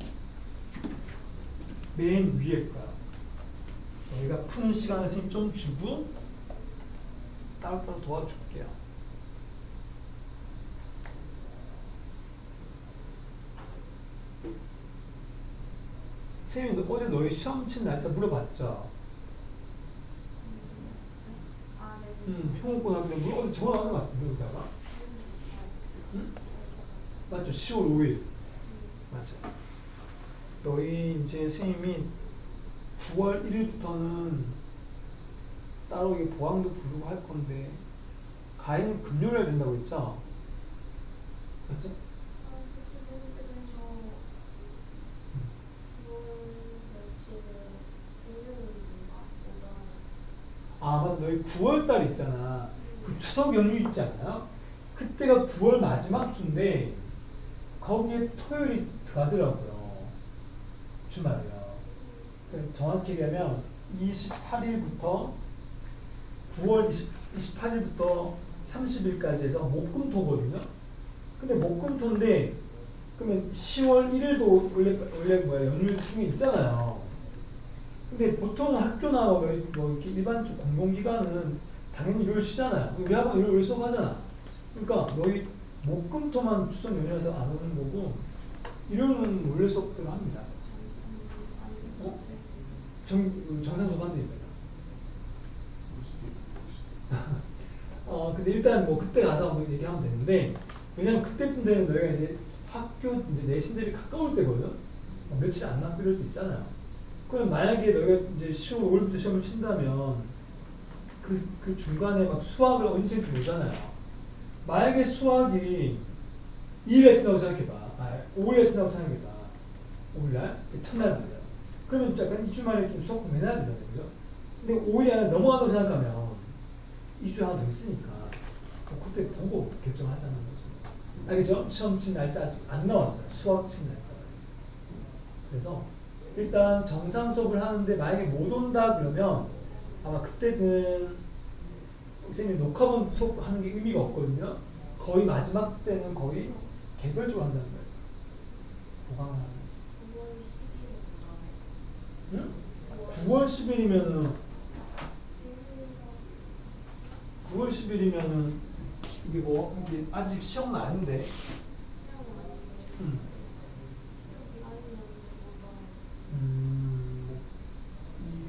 맨 위에 거야. 여기가 푸는 시간을 선생님 좀 주고 따로따로 도와줄게요. 선생님 어제 너희 시험 친 날짜 물어봤죠? 형고등학교 때 어제 전화하는 것 같은데 여기다가? 응? 맞죠? 10월 5일 맞죠? 너희 이제 선생님이 9월 1일부터는 따로 보강도 부르고 할 건데 가인은 금요일에 된다고 했죠? 맞죠? 아 맞아 너희 9월달 있잖아 그 추석 연휴 있지 않나요? 그때가 9월 마지막 주인데 거기에 토요일이 들어가더라고요 주말이요 그러니까 정확히 얘기하면 28일부터 9월 28일부터 30일까지 해서 목금토거든요 근데 목금토인데 그러면 10월 1일도 원래 뭐야 연휴 중에 있잖아요 근데 보통 학교나 뭐 이렇게 일반적 공공기관은 당연히 일요일 쉬잖아요. 우리 학원 일요일 수업하잖아. 그러니까 너희 목금토만 추석 연휴라서 안 오는 거고 일요일은 원래 수업대로 합니다. 정상 수업 한대요. 근데 일단 뭐 그때 가서 한번 얘기하면 되는데 왜냐면 그때쯤 되면 너희가 이제 학교 이제 내신들이 가까울 때거든. 며칠 안 남고 이럴 때 있잖아요. 그럼 만약에 너희가 이제 10월 5일부터 시험을 친다면 그 중간에 막 수학을 언제쯤 보잖아요. 만약에 수학이 2일에 친다고 생각해봐. 5일에 친다고 생각해봐. 5일날? 첫날 말이야. 그러면 약간 2주 만에 좀 수학 공부 해놔야 되잖아요. 그죠? 근데 5일이 안에 넘어간다고 생각하면 2주 하나 더 있으니까 그때 보고 결정하자는 거죠. 알겠죠? 시험 친 날짜 아직 안 나왔잖아요. 수학 친 날짜. 그래서 일단 정상 수업을 하는데 만약에 못 온다 그러면 아마 그때는 선생님 녹화본 수업하는 게 의미가 없거든요. 거의 마지막 때는 거의 개별적으로 한다는 거예요. 보강을 하는 응? 9월 10일이면은 9월 10일이면은 이게 아직 시험은 아닌데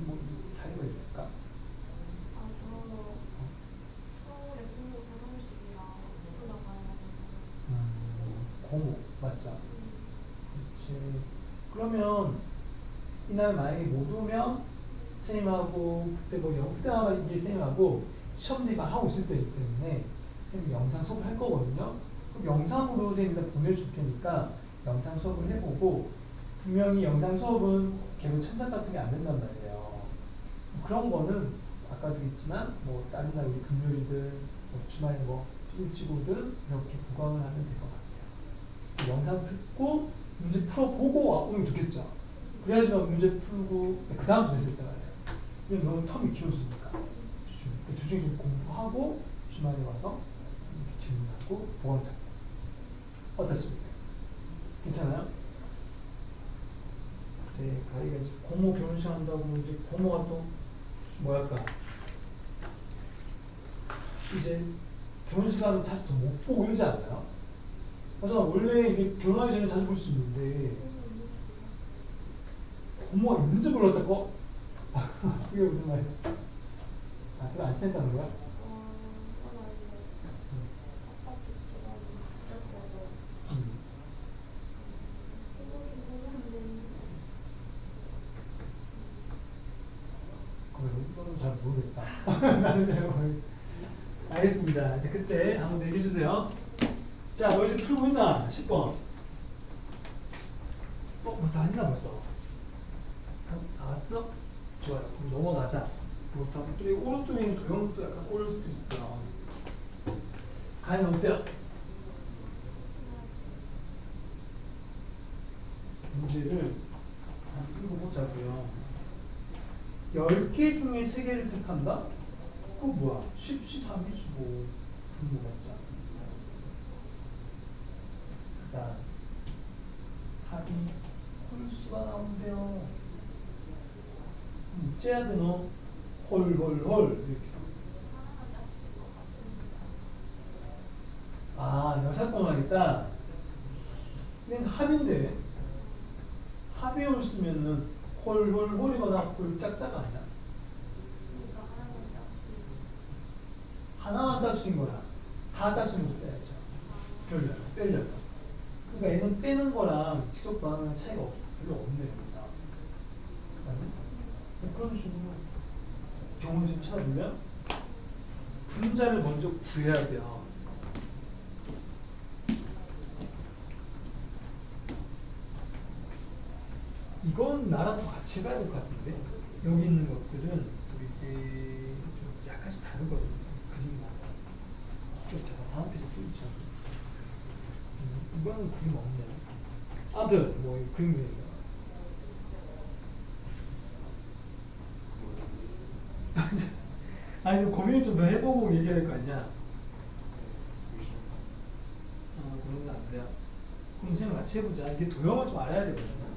뭐 사유가 있을까? 고모 맞죠? 그렇지. 그러면 이날 만약에 못 오면 선생님하고 그때 아마 이게 선생님하고 시험들이 막 하고 있을 때이기 때문에 선생님 영상 수업을 할 거거든요. 그럼 영상으로 선생님한테 보내줄 테니까 영상 수업을 해보고 분명히 영상 수업은 개별 첨삭 같은 게 안 된단 말이에요. 그런 거는 아까도 있지만 뭐 다른 날 우리 금요일들 뭐 주말에 뭐 일찍 오든 이렇게 보강을 하면 될 것 같아요. 영상 듣고 문제 풀어보고 오면 좋겠죠. 그래야지만 문제 풀고 그 다음 주 됐을 때 말이에요. 왜냐면 너무 텀이 길어지니까 주중에 좀 공부하고 주말에 와서 질문하고 보강 잡고 어떻습니까? 괜찮아요? 네, 가희가 이제 고모 결혼식 한다고 이제 고모가 또 뭐랄까 이제 결혼식 하면 자주 더 못 보고 이러지 않나요? 맞아 원래 이게 결혼하기 전에 자주 볼 수 있는데 고모가 있는지 몰랐다고? 그게 무슨 말이야? 그럼 안 친다는 거야? 그건 잘 모르겠다. 나는 잘 모르겠다. 알겠습니다. 그때 한번 얘기해 주세요. 자, 너 이제 풀고 있나? 10번. 다 했나 벌써? 나왔어? 좋아요. 그럼 넘어가자. 근데 오른쪽에 도형도 약간 꼬일 수도 있어. 가인 어때요? 문제를 한번 읽어보자고요. 중에 세 개를 택한다? 그거 뭐야? 10시 3이지 뭐 분모 같자. 그다음 합이 홀수가 나온대요. 째야 되노? 홀홀홀 이렇게. 아, 여사건하겠다. 근데 합인데 합이 홀수면은 홀홀홀이거나 홀짝짝 아니야? 하나만 짝수인 거야. 다 짝수인 거 빼야죠. 빼려고. 그러니까 얘는 빼는 거랑 직접 더하는 차이가 별로 없네요. 그런 식으로 경우를 좀 찾아보면 분자를 먼저 구해야 돼요. 이건 나랑 같이 가야 될 것 같은데 여기 있는 것들은 또 이게 좀 약간씩 다르거든요. 그림마다. 제가 다음 페이지 또 있죠. 이거는 그림 없네요. 아무튼 뭐 그림 그립니다. 아니 고민을 좀 더 해보고 얘기해야 될 거 아니야. 그런 안 돼요. 그럼 선생님 같이 해보자. 이게 도형을 좀 알아야 되거든요.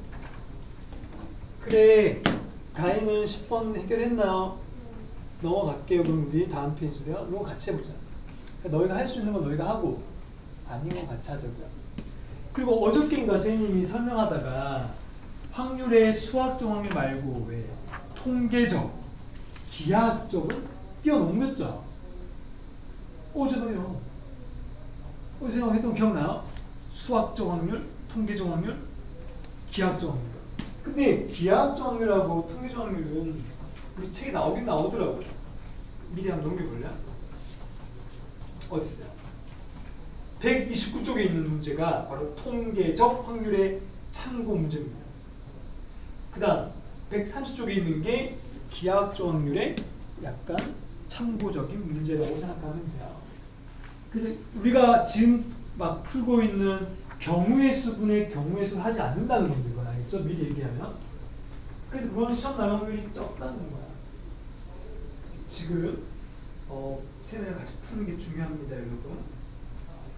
그래, 가인은 10번 해결했나요? 넘어갈게요. 그럼 우리 다음 페이지로요. 이거 같이 해보자. 그러니까 너희가 할 수 있는 건 너희가 하고 아닌 건 같이 하자고요. 그리고 어저께인가 선생님이 설명하다가 확률의 수학적 확률 말고 왜 통계적, 기하학적을 뛰어넘겼죠. 어제도요. 어제 했던 기억나요? 수학적 확률, 통계적 확률, 기하학적 확률. 근데 기하학적 확률하고 통계적 확률은 우리 책에 나오긴 나오더라고요. 미리 한번 넘겨볼래? 어디 있어요? 129쪽에 있는 문제가 바로 통계적 확률의 참고 문제입니다. 그 다음 130쪽에 있는 게 기하학적 확률의 약간 참고적인 문제라고 생각하면 돼요. 그래서 우리가 지금 막 풀고 있는 경우의 수분의 경우의 수를 하지 않는다는 겁니다. 이건 알겠죠? 미리 얘기하면. 그래서 그건 시험 나올 확률이 적다는 거야. 지금 세면을 같이 푸는 게 중요합니다, 여러분.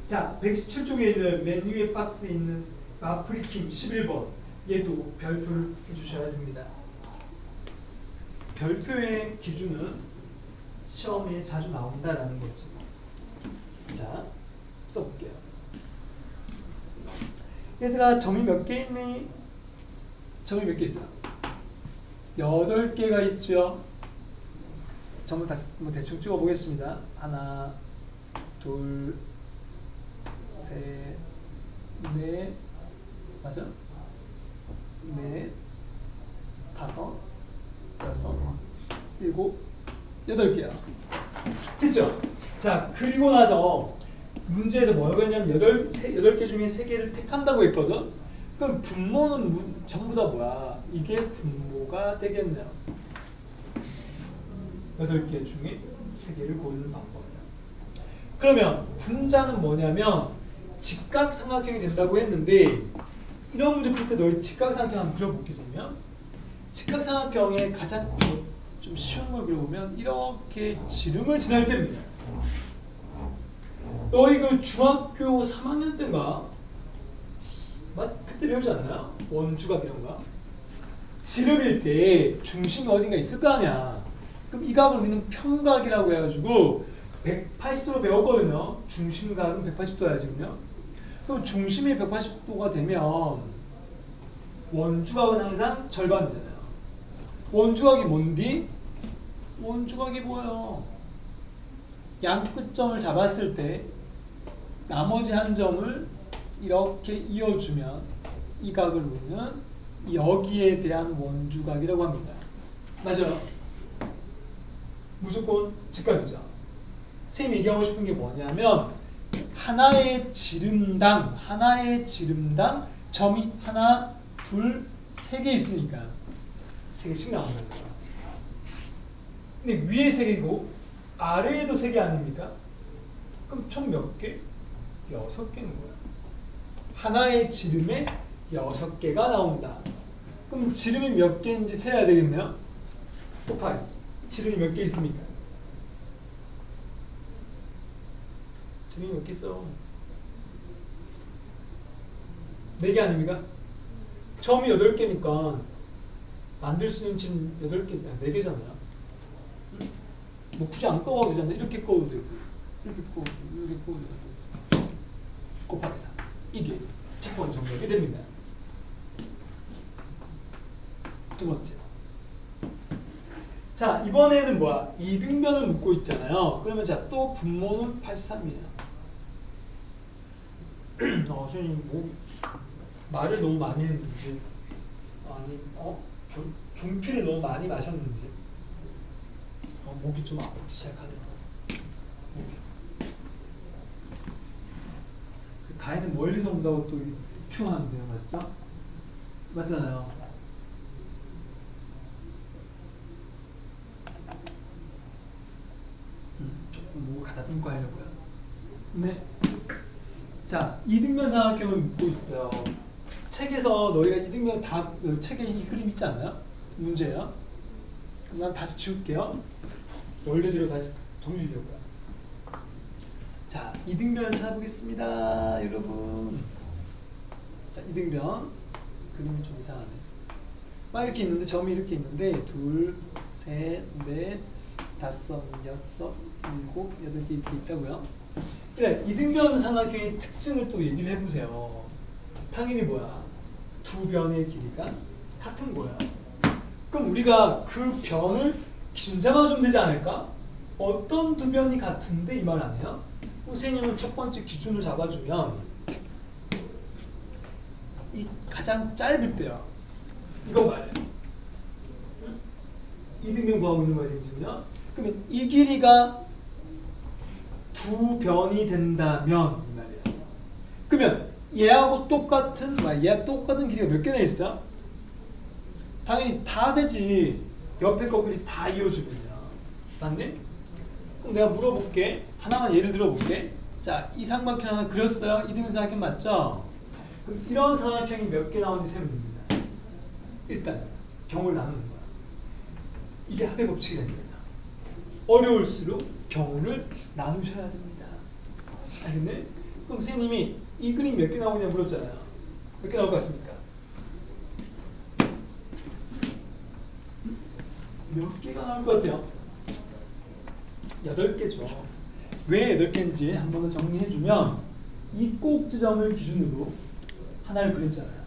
자, 117쪽에 있는 맨 위에 박스에 있는 마프리킴 11번 얘도 별표를 해주셔야 됩니다. 별표의 기준은 시험에 자주 나온다라는 거지. 자, 써볼게요. 얘들아, 점이 몇 개 있니? 점이 몇 개 있어? 8개가 있죠. 점을 다 뭐 대충 찍어 보겠습니다. 하나, 둘, 셋, 넷, 맞아? 넷, 다섯, 여섯, 일곱, 8개야. 됐죠? 자, 그리고 나서 문제에서 뭐라고 했냐면 8개 중에 3개를 택한다고 했거든? 그럼 분모는 전부 다 뭐야? 이게 분모가 되겠네요. 8개 중에 3개를 고르는 방법이야. 그러면 분자는 뭐냐면 직각삼각형이 된다고 했는데 이런 문제 풀 때 너희 직각삼각형 한번 그려볼게. 직각삼각형의 가장 좀 쉬운 걸 그려보면 이렇게 지름을 지날 때입니다. 너희 그 중학교 3학년 때인가? 그때 배우지 않나요? 원주각 이런 거. 지름일 때 중심이 어딘가 있을 거 아니야. 그럼 이 각을 우리는 평각이라고 해가지고 180도로 배웠거든요. 중심각은 180도야 지금요. 그럼 중심이 180도가 되면 원주각은 항상 절반이잖아요. 원주각이 뭔디? 원주각이 뭐예요? 양 끝점을 잡았을 때 나머지 한 점을 이렇게 이어주면 이 각을 우리는 여기에 대한 원주각이라고 합니다. 맞아요? 무조건 직각이죠. 선생님이 얘기하고 싶은 게 뭐냐면 하나의 지름당 점이 하나, 둘, 3개 있으니까 3개씩 나온다는 거야. 근데 위에 3개고 아래에도 3개 아닙니까? 그럼 총 몇 개? 6개인 거야. 하나의 지름에 6개가 나온다. 그럼 지름이 몇 개인지 세야 되겠네요. 곱하기 지름이 몇 개 있습니까? 지름이 몇 개 있어? 4개 아닙니까? 점이 8개니까 만들 수 있는 지름 4개잖아요. 뭐 굳이 안 꺼도 되잖아요. 이렇게 꺼도 되고, 이렇게 꺼도 되고, 이렇게 꺼도 되고. 곱하기 4. 이게 첫 번째 정답이 됩니다. 두 번째. 자, 이번에는 뭐야? 이등변을 묻고 있잖아요. 그러면 자, 또 분모는 83이에요. 선생님, 뭐, 말을 너무 많이 했는지, 아니, 경피를 너무 많이 마셨는지, 목이 좀 아프기 시작하네요. 목이. 가해는 멀리서 온다고 또 표현하는데요, 맞죠? 맞잖아요. 조금 목을 가다듬고 하려고요. 네. 자, 이등변 삼각형을 묻고 있어요. 책에서 너희가 이등변 다 책에 이 그림 있지 않나요? 문제야. 그럼 난 다시 지울게요. 원래대로 다시 돌리려고요. 자, 이등변을 찾아보겠습니다, 여러분. 자, 이등변 그림이 좀 이상하네. 막 이렇게 있는데 점이 이렇게 있는데 둘, 셋, 넷, 다섯, 여섯, 일곱, 8개 이렇게 있다고요. 그래, 이등변 삼각형의 특징을 또 얘기를 해보세요. 당연히 뭐야? 두 변의 길이가 같은 거야. 그럼 우리가 그 변을 기준 잡아주면 되지 않을까? 어떤 두 변이 같은데 이 말 아니에요? 선생님은 첫 번째 기준을 잡아주면 이 가장 짧을 때요. 이거 말이에요. 이등변 구하고 있는 거야 지금요. 그러면 이 길이가 두 변이 된다면 이 말이에요. 그러면 얘하고 똑같은 길이가 몇 개나 있어? 당연히 다 되지. 옆에 거끼리 다 이어주면요. 맞네? 그럼 내가 물어볼게. 하나만 예를 들어볼게. 자, 이 삼각형 하나 그렸어요. 이등변 삼각형 맞죠? 그럼 이런 삼각형이 몇 개 나오는지 세면 됩니다. 일단 경우를 나누는 거야. 이게 합의 법칙이 됩니다. 어려울수록 경우를 나누셔야 됩니다. 알겠네? 그럼 선생님이 이 그림 몇 개 나오냐 물었잖아요. 몇 개 나올 것 같습니까? 몇 개가 나올 것 같아요? 8개죠. 왜 8개인지 한 번 더 정리해주면 이 꼭지점을 기준으로 하나를 그렸잖아요.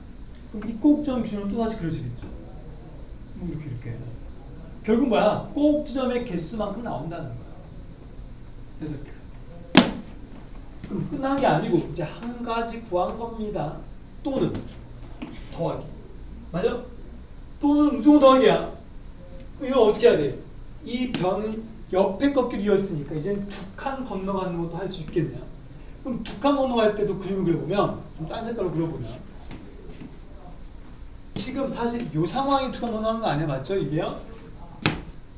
그럼 이 꼭지점 기준으로 또 다시 그려지겠죠. 뭐 이렇게. 결국 뭐야? 꼭지점의 개수만큼 나온다는 거야. 8개. 그럼 끝난 게 아니고 이제 한 가지 구한 겁니다. 또는 더하기. 맞아? 또는 무조건 더하기야. 그럼 이거 어떻게 해야 돼? 이 변이 옆에 꺾기를 이었으니까 이제는 두 칸 건너가는 것도 할 수 있겠네요. 그럼 두 칸 건너갈 때도 그림을 그려보면 좀 딴 색깔로 그려보면 지금 사실 이 상황이 두 칸 건너가는 거 아니야? 맞죠? 이게요?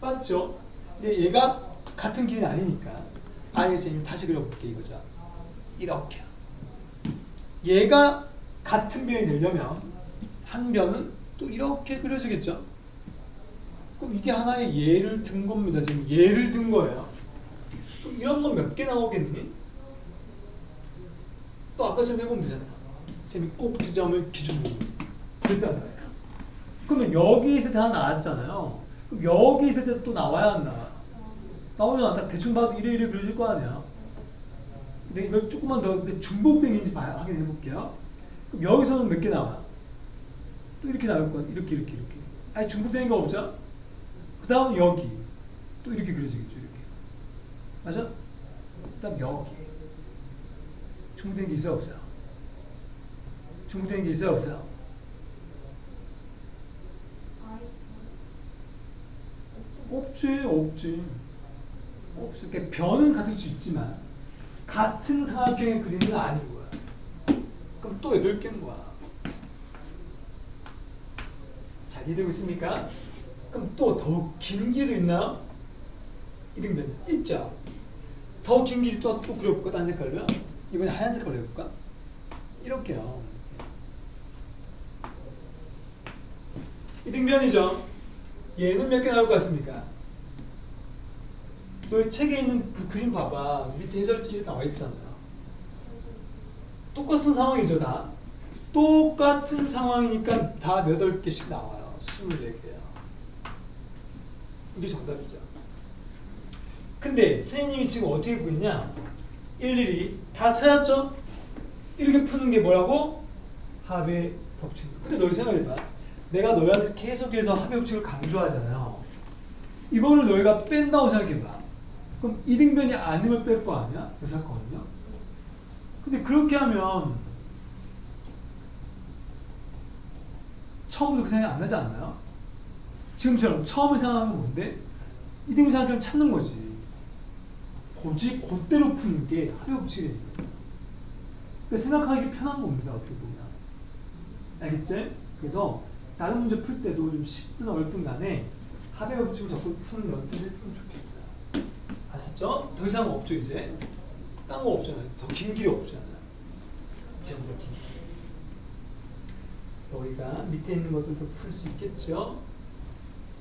맞죠? 근데 얘가 같은 길이 아니니까 아예 선생님 다시 그려볼게 이거죠. 이렇게 얘가 같은 변이 되려면 한 변은 또 이렇게 그려지겠죠. 그럼 이게 하나의 예를 든 겁니다. 지금 예를 든 거예요. 그럼 이런 건 몇 개 나오겠니? 또 아까처럼 해보면 되잖아요. 선생님이 꼭 지점을 기준으로 그랬단 말이에요. 그러면 여기 있을 때 하나 나왔잖아요. 그럼 여기 있을 때 또 나와야 안 나와? 나오면 딱 대충 봐도 이래 그려질 거 아니야. 근데 이걸 조금만 더 중복된인지 확인해 볼게요. 그럼 여기서는 몇 개 나와? 또 이렇게 나올 거야. 이렇게. 아니 중복되는 거 없죠? 그 다음 여기 또 이렇게 그려지겠죠. 이렇게. 맞아? 그 다음 여기 중복되는 게 있어요? 없어요? 중복되는 게 있어요? 없어요? 없지. 그러니까 변은 같을 수 있지만 같은 삼각형의 그림은 아닌 거야. 그럼 또 8개인 거야. 잘 이해되고 있습니까? 그럼 또 더 긴 길이도 있나요? 이등변 있죠? 더 긴 길이 또 그려볼까? 딴 색깔로요? 이번에 하얀 색깔로 해볼까? 이렇게요. 이등변이죠? 얘는 몇 개 나올 것 같습니까? 너희 책에 있는 그 그림 봐봐. 밑에 해설지에 나와 있잖아요. 똑같은 상황이죠, 다. 똑같은 상황이니까 다 8개씩 나와요. 24개야. 이게 정답이죠. 근데 선생님이 지금 어떻게 구했냐? 일일이 다 찾았죠? 이렇게 푸는 게 뭐라고? 합의 법칙. 근데 너희 생각해봐. 내가 너희한테 해석해서 합의 법칙을 강조하잖아요. 이거를 너희가 뺀다고 생각해봐. 그럼 이등변이 아닌 걸 뺄 거 아니야? 이 사건은요? 근데 그렇게 하면 처음부터 그 생각이 안 나지 않나요? 지금처럼 처음에 생각하는 건 뭔데? 이등변 생각하면 찾는 거지. 고지 그대로 푸는 게 합의 법칙이니까. 그러니까 생각하기 편한 겁니다. 어떻게 보면. 알겠지? 그래서 다른 문제 풀 때도 좀 쉽든 어렵든 간에 합의 법칙을 자꾸 푸는 연습을 했으면 좋겠어요. 아셨죠? 더 이상 없죠 이제. 딴 거 없잖아요. 더 긴 길이 없잖아요. 전부 긴 길. 너희가 밑에 있는 것들도 풀 수 있겠죠?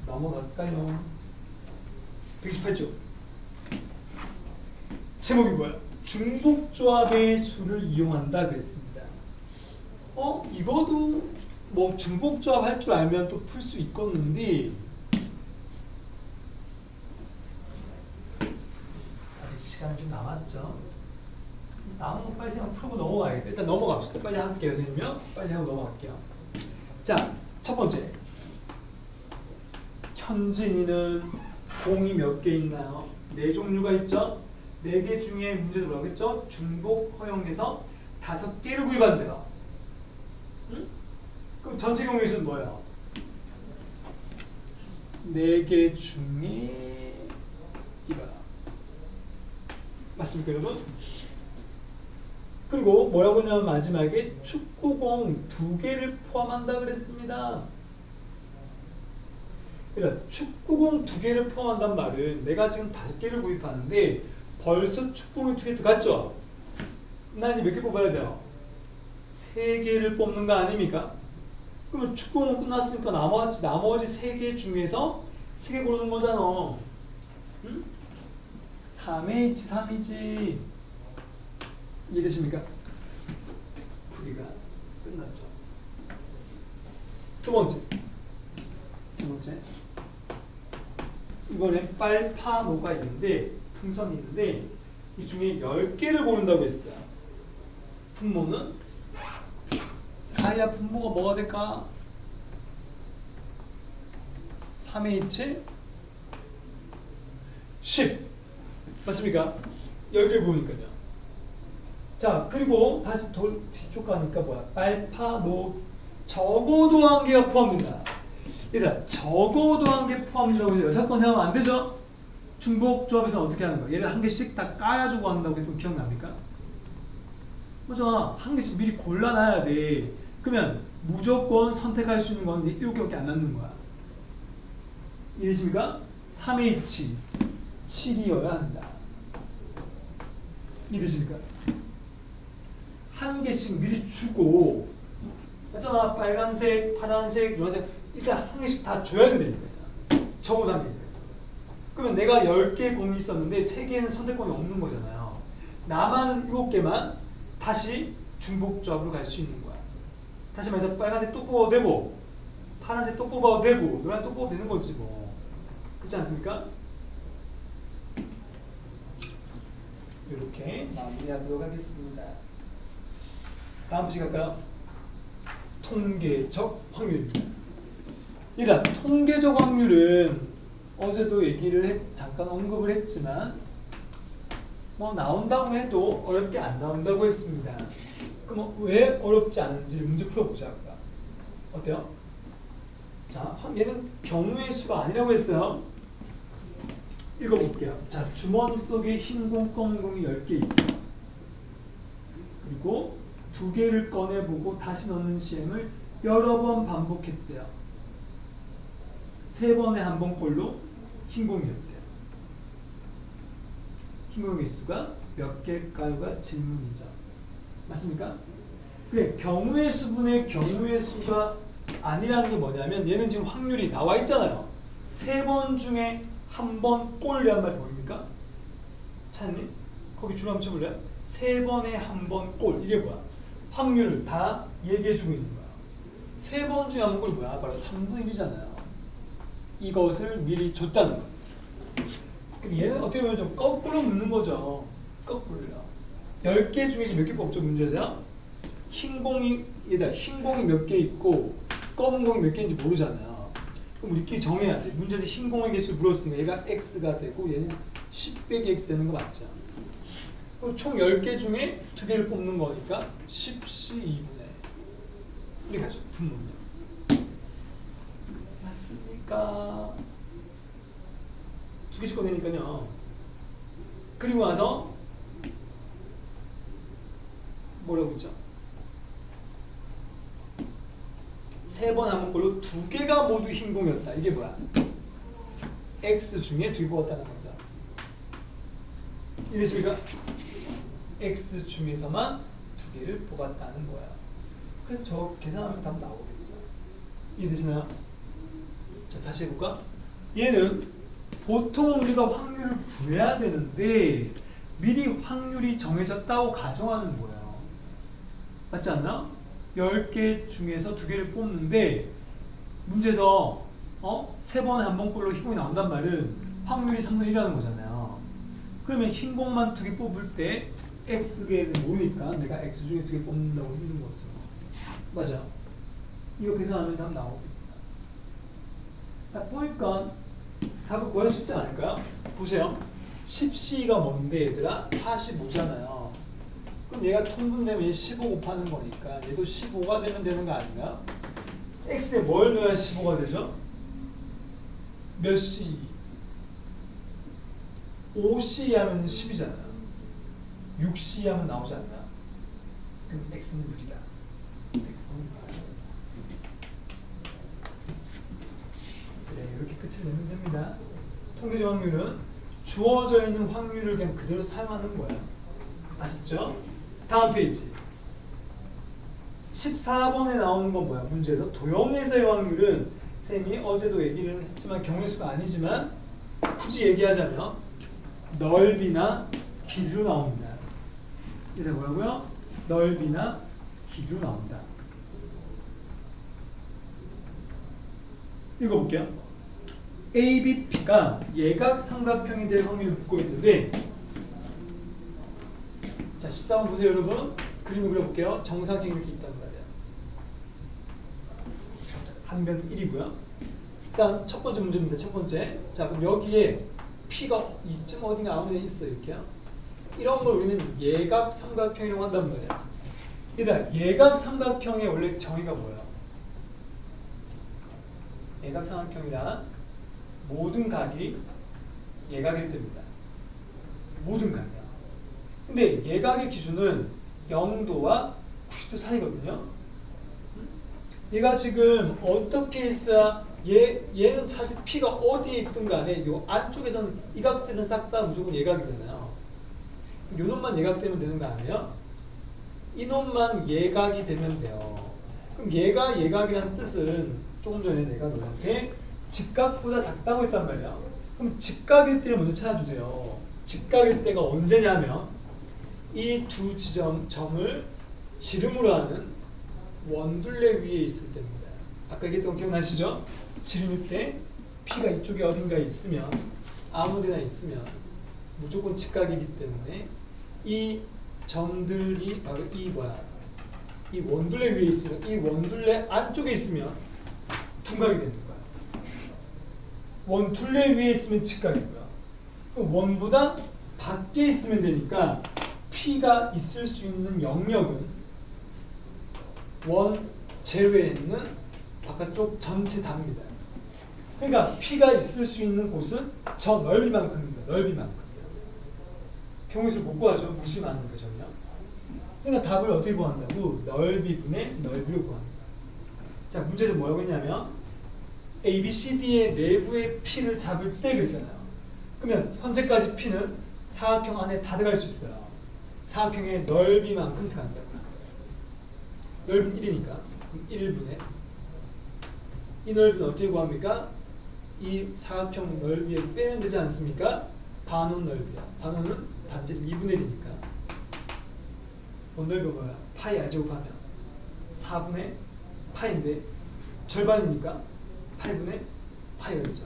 넘어갈까요? 128쪽. 제목이 뭐야? 중복조합의 수를 이용한다 그랬습니다. 이거도 뭐 중복조합 할 줄 알면 또 풀 수 있겠는데 아직 시간이 좀 남았죠. 남은 거 빨리 생각 풀고 넘어가야겠다. 일단 넘어갑시다. 빨리 할게요. 선생님요. 빨리 하고 넘어갈게요. 자, 첫 번째. 현진이는 공이 몇 개 있나요? 4종류가 있죠? 4개 중에 문제도 뭐라고 했죠? 중복 허용해서 5개를 구입한대요. 응? 그럼 전체 경우의 수는 뭐예요? 4개 중에 이거야. 맞습니까, 여러분? 그리고 뭐라고 하냐면 마지막에 축구공 2개를 포함한다 그랬습니다. 그러니까 축구공 2개를 포함한단 말은 내가 지금 5개를 구입하는데 벌써 축구공이 2개 들어갔죠? 나 이제 몇 개 뽑아야 돼요? 3개를 뽑는 거 아닙니까? 그러면 축구공은 끝났으니까 나머지 3개 중에서 3개 고르는 거잖아. 응? 3에 3이지. 이해되십니까? 풀이가 끝났죠. 두 번째. 이번에 빨파노가 있는데 풍선이 있는데 이 중에 10개를 고른다고 했어요. 분모는 가야 분모가 뭐가 될까? 3의 7 10 맞습니까? 10개 고르니까요. 자, 그리고 다시 뒤쪽 가니까 뭐야? 빨파, 노, 적어도 1개가 포함된다. 얘들아, 적어도 1개 포함된다고 해서 6건 생각하면 안 되죠? 중복조합에서 어떻게 하는 거야? 얘를 1개씩 다 깔아주고 한다고 했던 기억납니까? 그죠? 1개씩 미리 골라놔야 돼. 그러면 무조건 선택할 수 있는 건 7개밖에 안 남는 거야. 이해되십니까? 3의 7, 7이어야 한다. 이해되십니까? 1개씩 미리 주고 맞잖아. 빨간색, 파란색, 노란색 일단 1개씩 다 줘야 된다니까. 적어도 1개. 그러면 내가 10개 공이 있었는데 3개는 선택권이 없는 거잖아요. 남아는 7개만 다시 중복조합으로 갈 수 있는 거야. 다시 말해서 빨간색 또 뽑아도 되고 파란색 또 뽑아도 되고 노란색 또 뽑아도 되는 거지 뭐. 그렇지 않습니까? 이렇게 마무리하도록 하겠습니다. 다음 부시 갈까요? 통계적 확률입니다. 일단 통계적 확률은 어제도 잠깐 언급을 했지만 뭐 나온다고 해도 어렵게 안 나온다고 했습니다. 그럼 왜 어렵지 않은지 문제 풀어보자. 어때요? 자, 얘는 경우의 수가 아니라고 했어요. 읽어볼게요. 자, 주머니 속에 흰 공, 검은 공이 10개 있다. 그리고 2개를 꺼내보고 다시 넣는 시행을 여러 번 반복했대요. 3번에 한 번꼴로 흰 공이었대요. 흰 공의 수가 몇 개일까요가 질문이죠. 맞습니까? 그래, 경우의 수분의 경우의 수가 아니라는 게 뭐냐면 얘는 지금 확률이 나와 있잖아요. 3번 중에 한 번 꼴이란 말 보입니까? 찾니? 거기 줄 한번 쳐볼래요? 3번에 한 번 골. 이게 뭐야? 확률을 다 얘기해주고 있는 거야. 3번 중에 한 번 골 뭐야? 바로 3분의 1이잖아요. 이것을 미리 줬다는 거야. 그럼 얘는 어떻게 보면 좀 거꾸로 묻는 거죠. 거꾸로요. 10개 중에 몇 개 뽑죠, 문제에서? 흰 공이 몇 개 있고 검은 공이 몇 개인지 모르잖아요. 그럼 우리끼리 정해야 돼. 문제에서 흰 공의 개수를 물었으니까 얘가 x가 되고 얘는 10 빼기 x 되는 거 맞죠? 그럼 총 10개 중에 2개를 뽑는 거니까 10c 2분의 이렇게 하죠. 분모는요. 맞습니까? 2개씩 꺼내니까요. 그리고 와서 뭐라고 했죠? 3번 한 걸로 2개가 모두 흰 공이었다. 이게 뭐야? x 중에 2개 뽑았다는 거죠. 이해되십니까? x 중에서만 2개를 뽑았다는 거야. 그래서 저 계산하면 답 나오겠죠. 이해되시나요? 자, 다시 해볼까? 얘는 보통 우리가 확률을 구해야 되는데 미리 확률이 정해졌다고 가정하는 거예요. 맞지 않나? 10개 중에서 2개를 뽑는데 문제에서 3번에 한 번꼴로 흰 공이 나온단 말은 확률이 3분의 1이라는 거잖아요. 그러면 흰 공만 2개 뽑을 때 x개를 모르니까 내가 x 중에 2개 뽑는다고 힘든 거죠. 맞아. 이거 계산하면 답 나오겠죠. 딱 보니까 답을 구할 수 있지 않을까요? 보세요. 10c가 뭔데 얘들아? 45잖아요. 그럼 얘가 통분되면 15 곱하는 거니까 얘도 15가 되면 되는 거 아닌가? x에 뭘 넣어야 15가 되죠? 몇 c? 5c 하면 10이잖아요. 6c 하면 나오지 않나? 그럼 x는 6이다. x는 6이다. 그래, 이렇게 끝을 내면 됩니다. 통계적 확률은 주어져 있는 확률을 그냥 그대로 사용하는 거야. 아셨죠? 다음 페이지. 14번에 나오는 건 뭐야? 문제에서 도형에서의 확률은 쌤이 어제도 얘기를 했지만 경우수가 아니지만 굳이 얘기하자면 넓이나 길이로 나옵니다. 이게 뭐라고요? 넓이나 길이로 나온다. 읽어볼게요. ABP가 예각 삼각형이 될 확률을 묻고 있는데 자 14번 보세요 여러분. 그림을 그려볼게요. 정사각형이 이렇게 있단 말이야. 한 변 1이고요. 일단 첫 번째 문제입니다. 첫 번째. 자 그럼 여기에 P가 이쯤 어딘가 아무 데 있어 이렇게요. 이런 걸 우리는 예각 삼각형이라고 한단 말이야. 일단 예각 삼각형의 원래 정의가 뭐예요? 예각 삼각형이란 모든 각이 예각일 때입니다. 모든 각이야. 근데 예각의 기준은 0도와 90도 사이거든요. 얘가 지금 어떻게 있어야 얘는 사실 P가 어디에 있든 간에 요 안쪽에서는 이 각들은 싹 다 무조건 예각이잖아요. 요 놈만 예각되면 되는 거 아니에요? 이 놈만 예각이 되면 돼요. 그럼 얘가 예각이라는 뜻은 조금 전에 내가 너한테 직각보다 작다고 했단 말이야. 그럼 직각일 때를 먼저 찾아주세요. 직각일 때가 언제냐면 이 두 점을 지름으로 하는 원둘레 위에 있을 때입니다. 아까 얘기했던 거 기억나시죠? 지름일 때 P가 이쪽에 어딘가에 있으면 아무데나 있으면 무조건 직각이기 때문에 이 점들이 바로 이 원둘레 위에 있으면 이 원둘레 안쪽에 있으면 둔각이 되는 거야. 원둘레 위에 있으면 직각이고요. 그럼 원보다 밖에 있으면 되니까 P가 있을 수 있는 영역은 원 제외에 있는 바깥쪽 전체 답니다. 그러니까 P가 있을 수 있는 곳은 저 넓이만큼입니다. 넓이만큼이요. 경우수를 못 구하죠. 무시만 하는 거잖아요. 그러니까 답을 어떻게 구한다고? 넓이분의 넓이로 구합니다. 자, 문제는 뭐라고 했냐면 ABCD의 내부의 P를 잡을 때 그랬잖아요. 그러면 현재까지 P는 사각형 안에 다 들어갈 수 있어요. 사각형의 넓이만큼 들어간다고요. 넓이는 1이니까 그럼 1분의 이 넓이는 어떻게 구합니까? 이 사각형 넓이에 빼면 되지 않습니까? 반원 넓이야. 반원은 반지름 2분의 1이니까 원넓이가 뭐야? 파이 r제곱하면 4분의 파인데 절반이니까 8분의 파이가 되죠.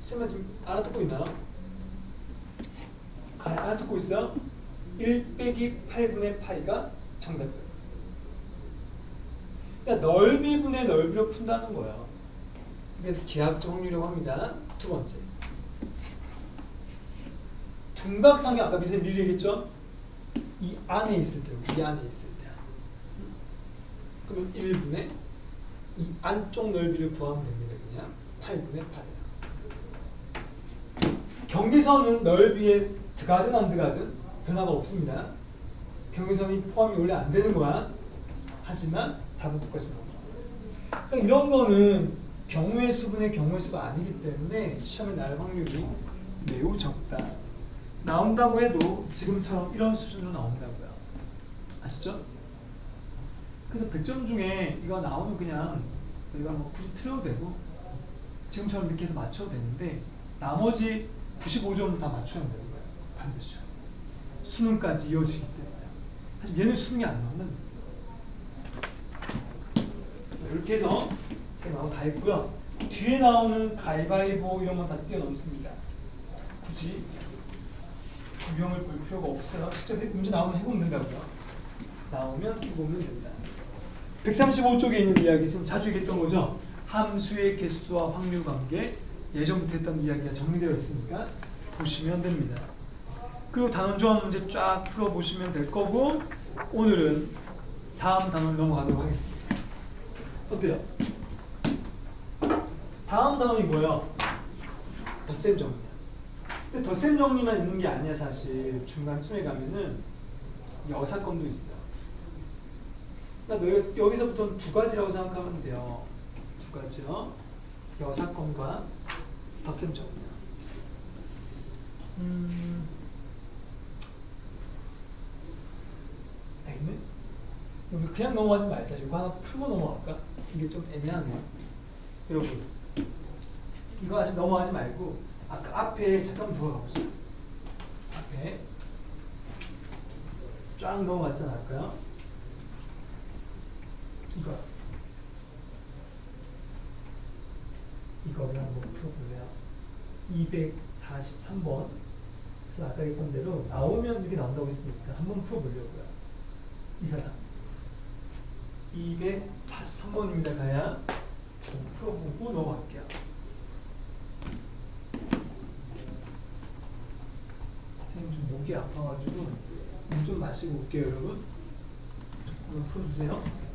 쌤만 지금 알아듣고 있나요? 알아듣고 있어요? 1 빼기 8분의 파이가 정답이에요. 그러니까 넓이분의 넓이로 푼다는 거예요. 그래서 기하학적 확률이라고 합니다. 두 번째. 둔각상이 아까 미리 얘기했죠? 이 안에 있을 때요. 이 안에 있을 때. 그러면 1분의 이 안쪽 넓이를 구하면 됩니다. 그냥 8분의 8이에요. 경계선은 넓이에 들어가든 안 들어가든 변화가 없습니다. 경계선이 포함이 원래 안 되는 거야. 하지만 답은 똑같이 나옵니다. 그러니까 이런 거는 경우의 수분의 경우의 수가 아니기 때문에 시험에 나올 확률이 매우 적다. 나온다고 해도 지금처럼 이런 수준으로 나온다고요. 아시죠? 그래서 100점 중에 이거 나오면 그냥 우리가 뭐 굳이 틀어도 되고 지금처럼 이렇게 해서 맞춰도 되는데 나머지 95점 다 맞춰야 되는 거예요. 반드시. 수능까지 이어지기 때문에. 사실 얘는 수능이 안 나오면 이렇게 해서 쌤하고 다 했고요. 뒤에 나오는 가위바위보 이런 건 다 뛰어넘습니다. 굳이 구경을 볼 필요가 없어요. 직접 문제 나오면 해보면 된다고요. 나오면 해보면 된다. 135쪽에 있는 이야기 지금 자주 얘기했던 거죠. 함수의 개수와 확률 관계 예전부터 했던 이야기가 정리되어 있으니까 보시면 됩니다. 그리고 단원조합 문제 쫙 풀어보시면 될 거고 오늘은 다음 단원 넘어가도록 하겠습니다. 어때요? 다음 단원이 뭐예요? 덧셈 정리. 근데 덧셈 정리만 있는 게 아니야. 사실 중간쯤에 가면은 여사건도 있어요. 그러니까 여기서부터는 두 가지라고 생각하면 돼요. 두 가지요. 여사건과 덧셈 정리야. 알겠네? 여기 그냥 넘어가지 말자. 이거 하나 풀고 넘어갈까? 이게 좀 애매하네요. 여러분 이거 아직 넘어가지 말고 아까 앞에 잠깐만 돌아가 보자. 앞에 쫙 넘어갔지 않을까요? 이거를 한번 풀어볼래요. 243번. 그래서 아까 했던 대로 나오면 이렇게 나온다고 했으니까 한번 풀어보려고요. 243. 243번입니다. 가야 풀어보고 넘어갈게요. 선생님 좀 목이 아파가지고 물 좀 마시고 올게요. 여러분 한번 풀어주세요.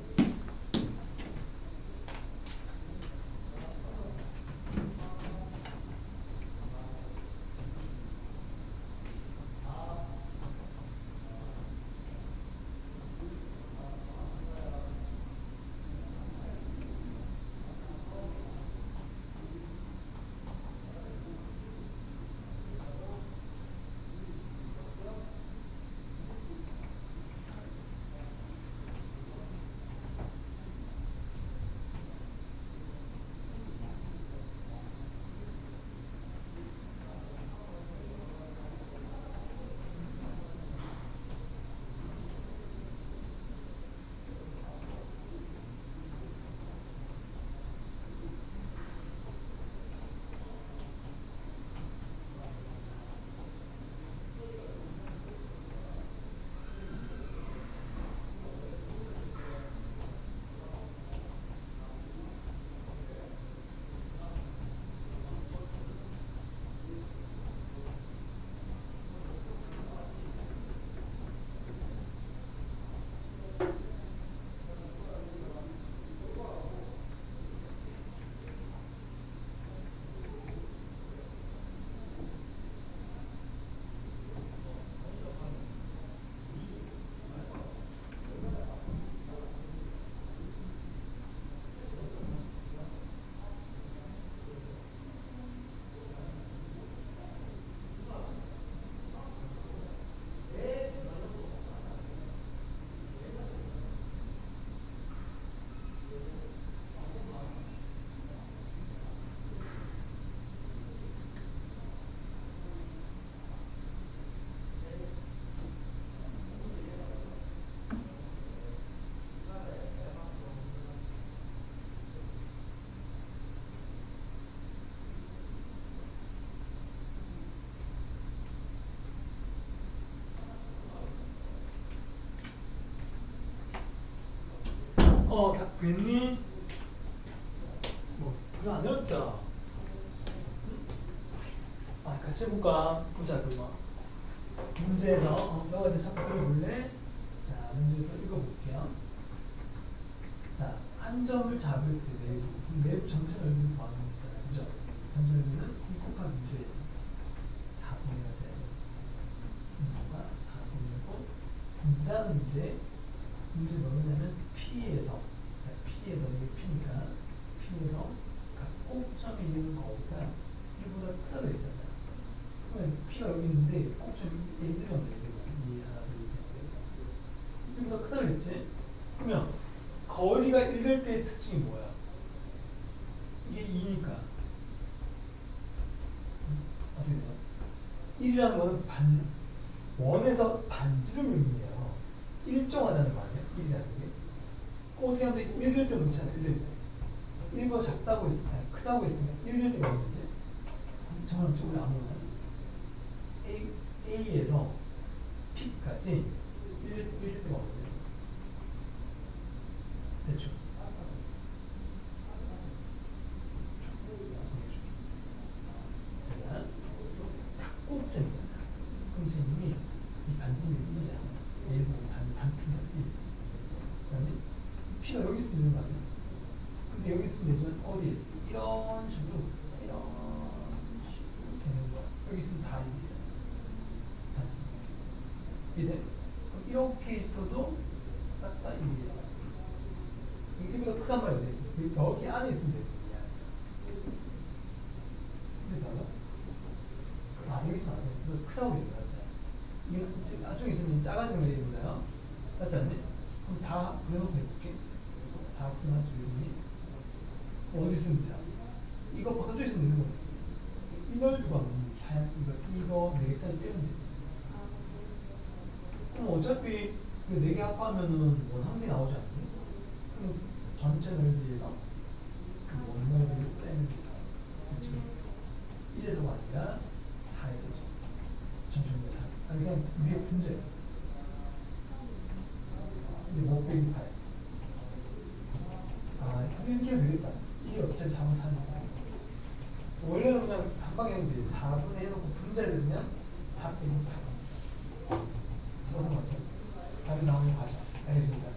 다 구했니? 뭐 별로 안 어렵죠? 같이 해볼까? 보자 그거. 문제에서 너가 이제 자꾸 들어볼래? 자, 문제에서 읽어볼게요. 자, 한 점을 잡을 때 내부 전체 넓이를 구하는 거잖아요. 그죠? 전체 넓이는 2 곱하기 2줘야 돼. 4분의가 돼. 분모가 4분이고 분자는 이제 문제 뭐냐면 P에서 자, P에서 이게 P니까 P에서 각 꼭점이 있는 거리가 1보다 크다고 했잖아요. 그러면 P가 여기 있는데 꼭점이 얘들이 없네. 2, 하나, 둘, 셋, 넷. 1보다 크다고 했지? 그러면 거리가 1될 때의 특징이 뭐야? 이게 2니까 어떻게 돼요? 1이라는 거는 원에서 반지름 의미해요. 일정하다는 거 아니에요? 1이라는 게. 어떻게 하면 1될 때 놓잖아요. 1될 때. 1보다 작다고 했으면, 크다고 했으면 1될 때가 언제지? 정말 쪽으로 아무거나 A에서 P까지 1될 때가 언제요? 대충. 제가 꼭점이잖아. 그럼 선생님이 이 반지름이 1이잖아. 얘를 보면 반틈이 1. 그다음에 P가 여기 있으면 되는 거 아니야? 근데 여기 있으면 되죠. 어디? 이런 식으로 되는 거야. 여기 있으면 다 1이야. 반지름. 이래? 그럼 이렇게 있어도 싹 다 1이야. 1보다 크단 말이야. 여기 안에 있으면 돼. 근데 봐봐. 여기 있어 안 돼. 이거 크다고 얘기하잖아. 이거 나중에 있으면 작아지는 거 얘기인가요? 맞지 않니? 그럼 다 그려놓고 해볼게. 다 그려놓고 있으니 어디 있으면 돼? 이거 바깥쪽에 있으면 되는 거야. 이 넓이가 하얀 이거 4개짜리 빼면 되지. 그럼 어차피 이거 4개 합하면은 원 개 나오지 않니? 그럼 전체 넓이에서 그 원 넓이를 빼면 되죠. 지금 1에서가 아니라 4에서죠. 전체 넓이 4. 아니 그냥 위에 분자예요. 근데 못 빼기 8. 이렇게 되겠다. 이게 어차피 3을 사는 거야. 원래는 그냥 한 방에 하는데 4분의 해놓고 분자를 넣으면 4 빼기 8. 어떤 거 같죠? 답이 나오는 거 가죠. 알겠습니다.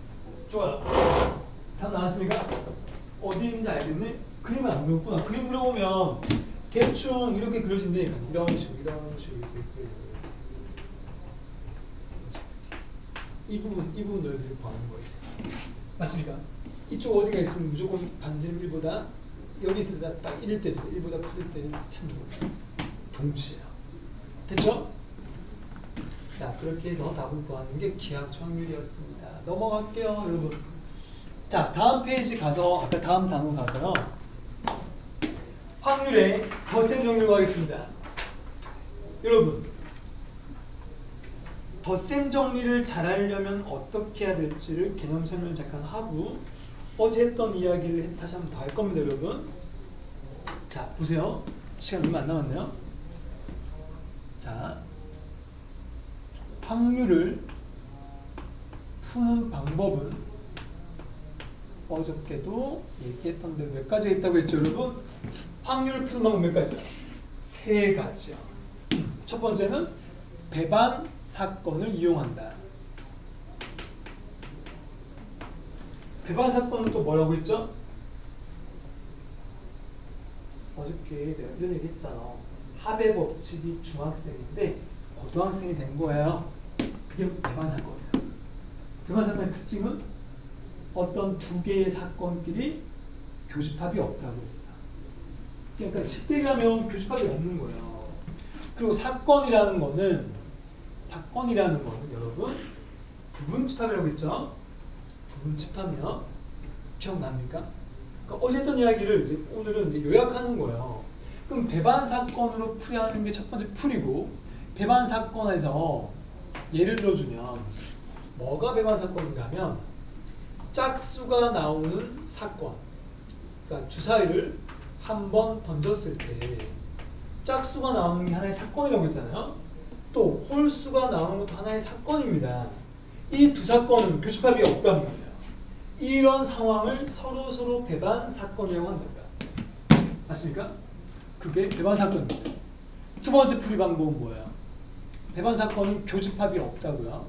좋아요. 답 나왔습니까? 어디 있는지 알겠네? 그림을 안 그렸구나. 그림 그려보면 대충 이렇게 그려진다니까. 이런 식으로 이렇게 이 부분 넓이를 구하는 거지. 맞습니까? 이쪽 어디가 있으면 무조건 반지름 1보다 여기 있을 때 딱 1일 때니까 1보다 클 때는 찾는 거예요. 동시에요. 됐죠? 자, 그렇게 해서 답을 구하는 게 기하학적 확률이었습니다. 넘어갈게요, 여러분. 자, 다음 페이지 가서 아까 다음 단원 가서요. 확률의 덧셈 정리로 가겠습니다. 여러분, 덧셈 정리를 잘하려면 어떻게 해야 될지를 개념 설명을 잠깐 하고 어제 했던 이야기를 다시 한번 더 할 겁니다, 여러분. 자, 보세요. 시간 얼마 안 남았네요. 자, 확률을 푸는 방법은 어저께도 얘기했던 대로 몇 가지 있다고 했죠, 여러분? 확률을 푸는 방법 몇 가지요? 3가지요. 첫 번째는 배반 사건을 이용한다. 배반 사건은 또 뭐라고 했죠? 어저께 내가 이런 얘기 했잖아. 합의 법칙이 중학생인데 고등학생이 된 거예요. 그게 배반 사건이에요. 배반 사건의 특징은 어떤 두 개의 사건끼리 교집합이 없다고 했어요. 그러니까 쉽게 가면 교집합이 없는 거예요. 그리고 사건이라는 거는 여러분 부분집합이라고 했죠. 부분집합이요. 기억납니까? 그러니까 어제 했던 이야기를 이제 오늘은 이제 요약하는 거예요. 그럼 배반 사건으로 풀이야 하는 게 첫 번째 풀이고, 배반 사건에서 예를 들어주면 뭐가 배반 사건인가 하면 짝수가 나오는 사건. 그러니까 주사위를 한 번 던졌을 때 짝수가 나오는 게 하나의 사건이라고 했잖아요. 또 홀수가 나오는 것도 하나의 사건입니다. 이 두 사건은 교집합이 없단 말이에요. 이런 상황을 서로 배반 사건이라고 한다. 맞습니까? 그게 배반 사건입니다. 두 번째 풀이 방법은 뭐예요? 배반 사건은 교집합이 없다고요.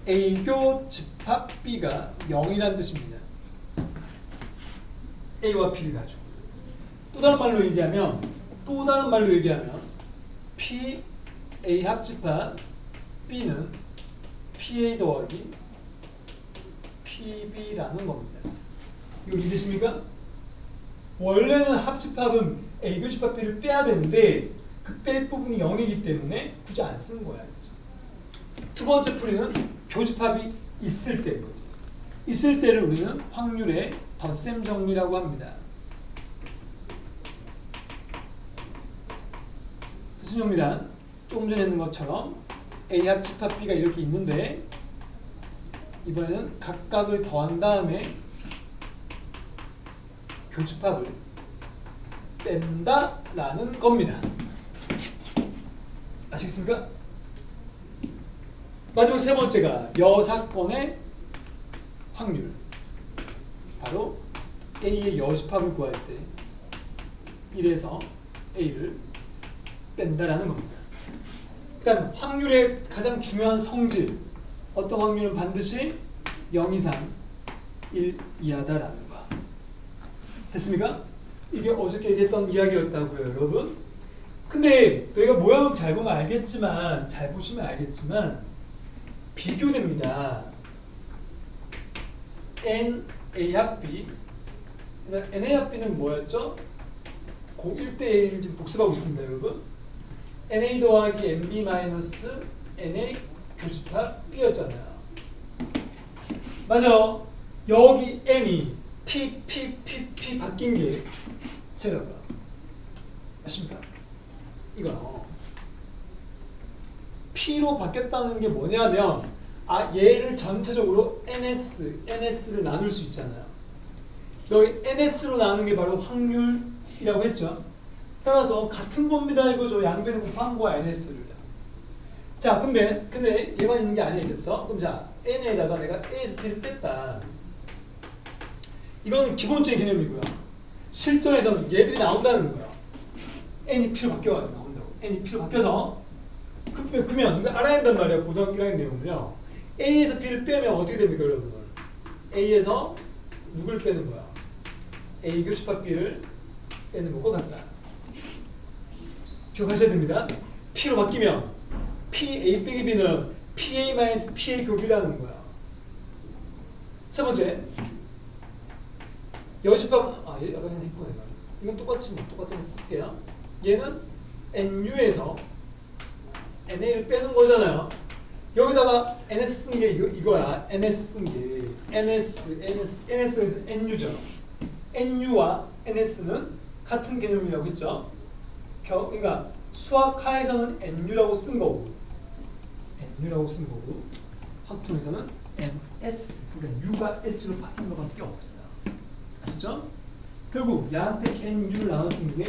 A교 집합 B가 0이라는 뜻입니다. A와 B를 가지고. 또 다른 말로 얘기하면 P A 합집합 B는 PA 더하기 PB라는 겁니다. 이거 이해되십니까? 원래는 합집합은 A 교집합 B를 빼야 되는데 그 뺄 부분이 0이기 때문에 굳이 안 쓰는 거야. 두 번째 풀이는 교집합이 있을 때인 거지. 있을 때를 우리는 확률의 덧셈 정리라고 합니다. 덧셈 정리란 조금 전에 했는 것처럼 A 합집합 B가 이렇게 있는데 이번에는 각각을 더한 다음에 교집합을 뺀다라는 겁니다. 아시겠습니까? 마지막 세 번째가 여사건의 확률. 바로 A의 여집합을 구할 때 1에서 A를 뺀다라는 겁니다. 그 다음 확률의 가장 중요한 성질. 어떤 확률은 반드시 0 이상 1 이하다라는 거. 됐습니까? 이게 어저께 얘기했던 이야기였다고요, 여러분. 근데 너희가 모양을 잘 보면 알겠지만, 잘 보시면 알겠지만 비교됩니다. NA 합 B. NA 합 B는 뭐였죠? 1대 A를 지금 복습하고 있습니다, 여러분. NA 더하기 NB 마이너스 NA 교집합 B였잖아요. 맞아. 여기 N이 P 바뀐 게 제가 아십니까? 이거 P로 바뀌었다는 게 뭐냐면 얘를 전체적으로 NS를 나눌 수 있잖아요. 여기 NS로 나누는 게 바로 확률이라고 했죠. 따라서 같은 겁니다. 이거죠. 양변을 곱한 거야, NS를. 자, 근데 얘만 있는 게 아니에요, 이제부터. 그럼 자, N에다가 내가 A에서 P를 뺐다. 이거는 기본적인 개념이고요. 실전에서는 얘들이 나온다는 거야. N이 P로 바뀌어가지고 나온다고. N이 P로 바뀌어서 그러면 이거 알아야 한단 말이야. 고등학교 1학년 내용은요. A에서 B를 빼면 어떻게 됩니까, 여러분? A에서 누굴 빼는 거야? A 교집합 B를 빼는 것과 같다. 기억하셔야 됩니다. P로 바뀌면 PA 빼기 B는 PA 마이너스 PA 교비라는 거야. 세 번째, 여집합 아까 했구나. 이건 똑같이 똑같은 거 쓸게요. 얘는 NU에서 NA를 빼는 거잖아요. 여기다가 NS 쓴 게 이거야. NS 쓴 게 NS에서 NU죠. NU와 NS는 같은 개념이라고 했죠. 그러니까 수학하에서는 NU라고 쓴 거고, 확통에서는 NS, 그러니까 U가 S로 바뀐 것밖에 없어요. 아시죠? 결국 얘한테 NU를 나눠준 게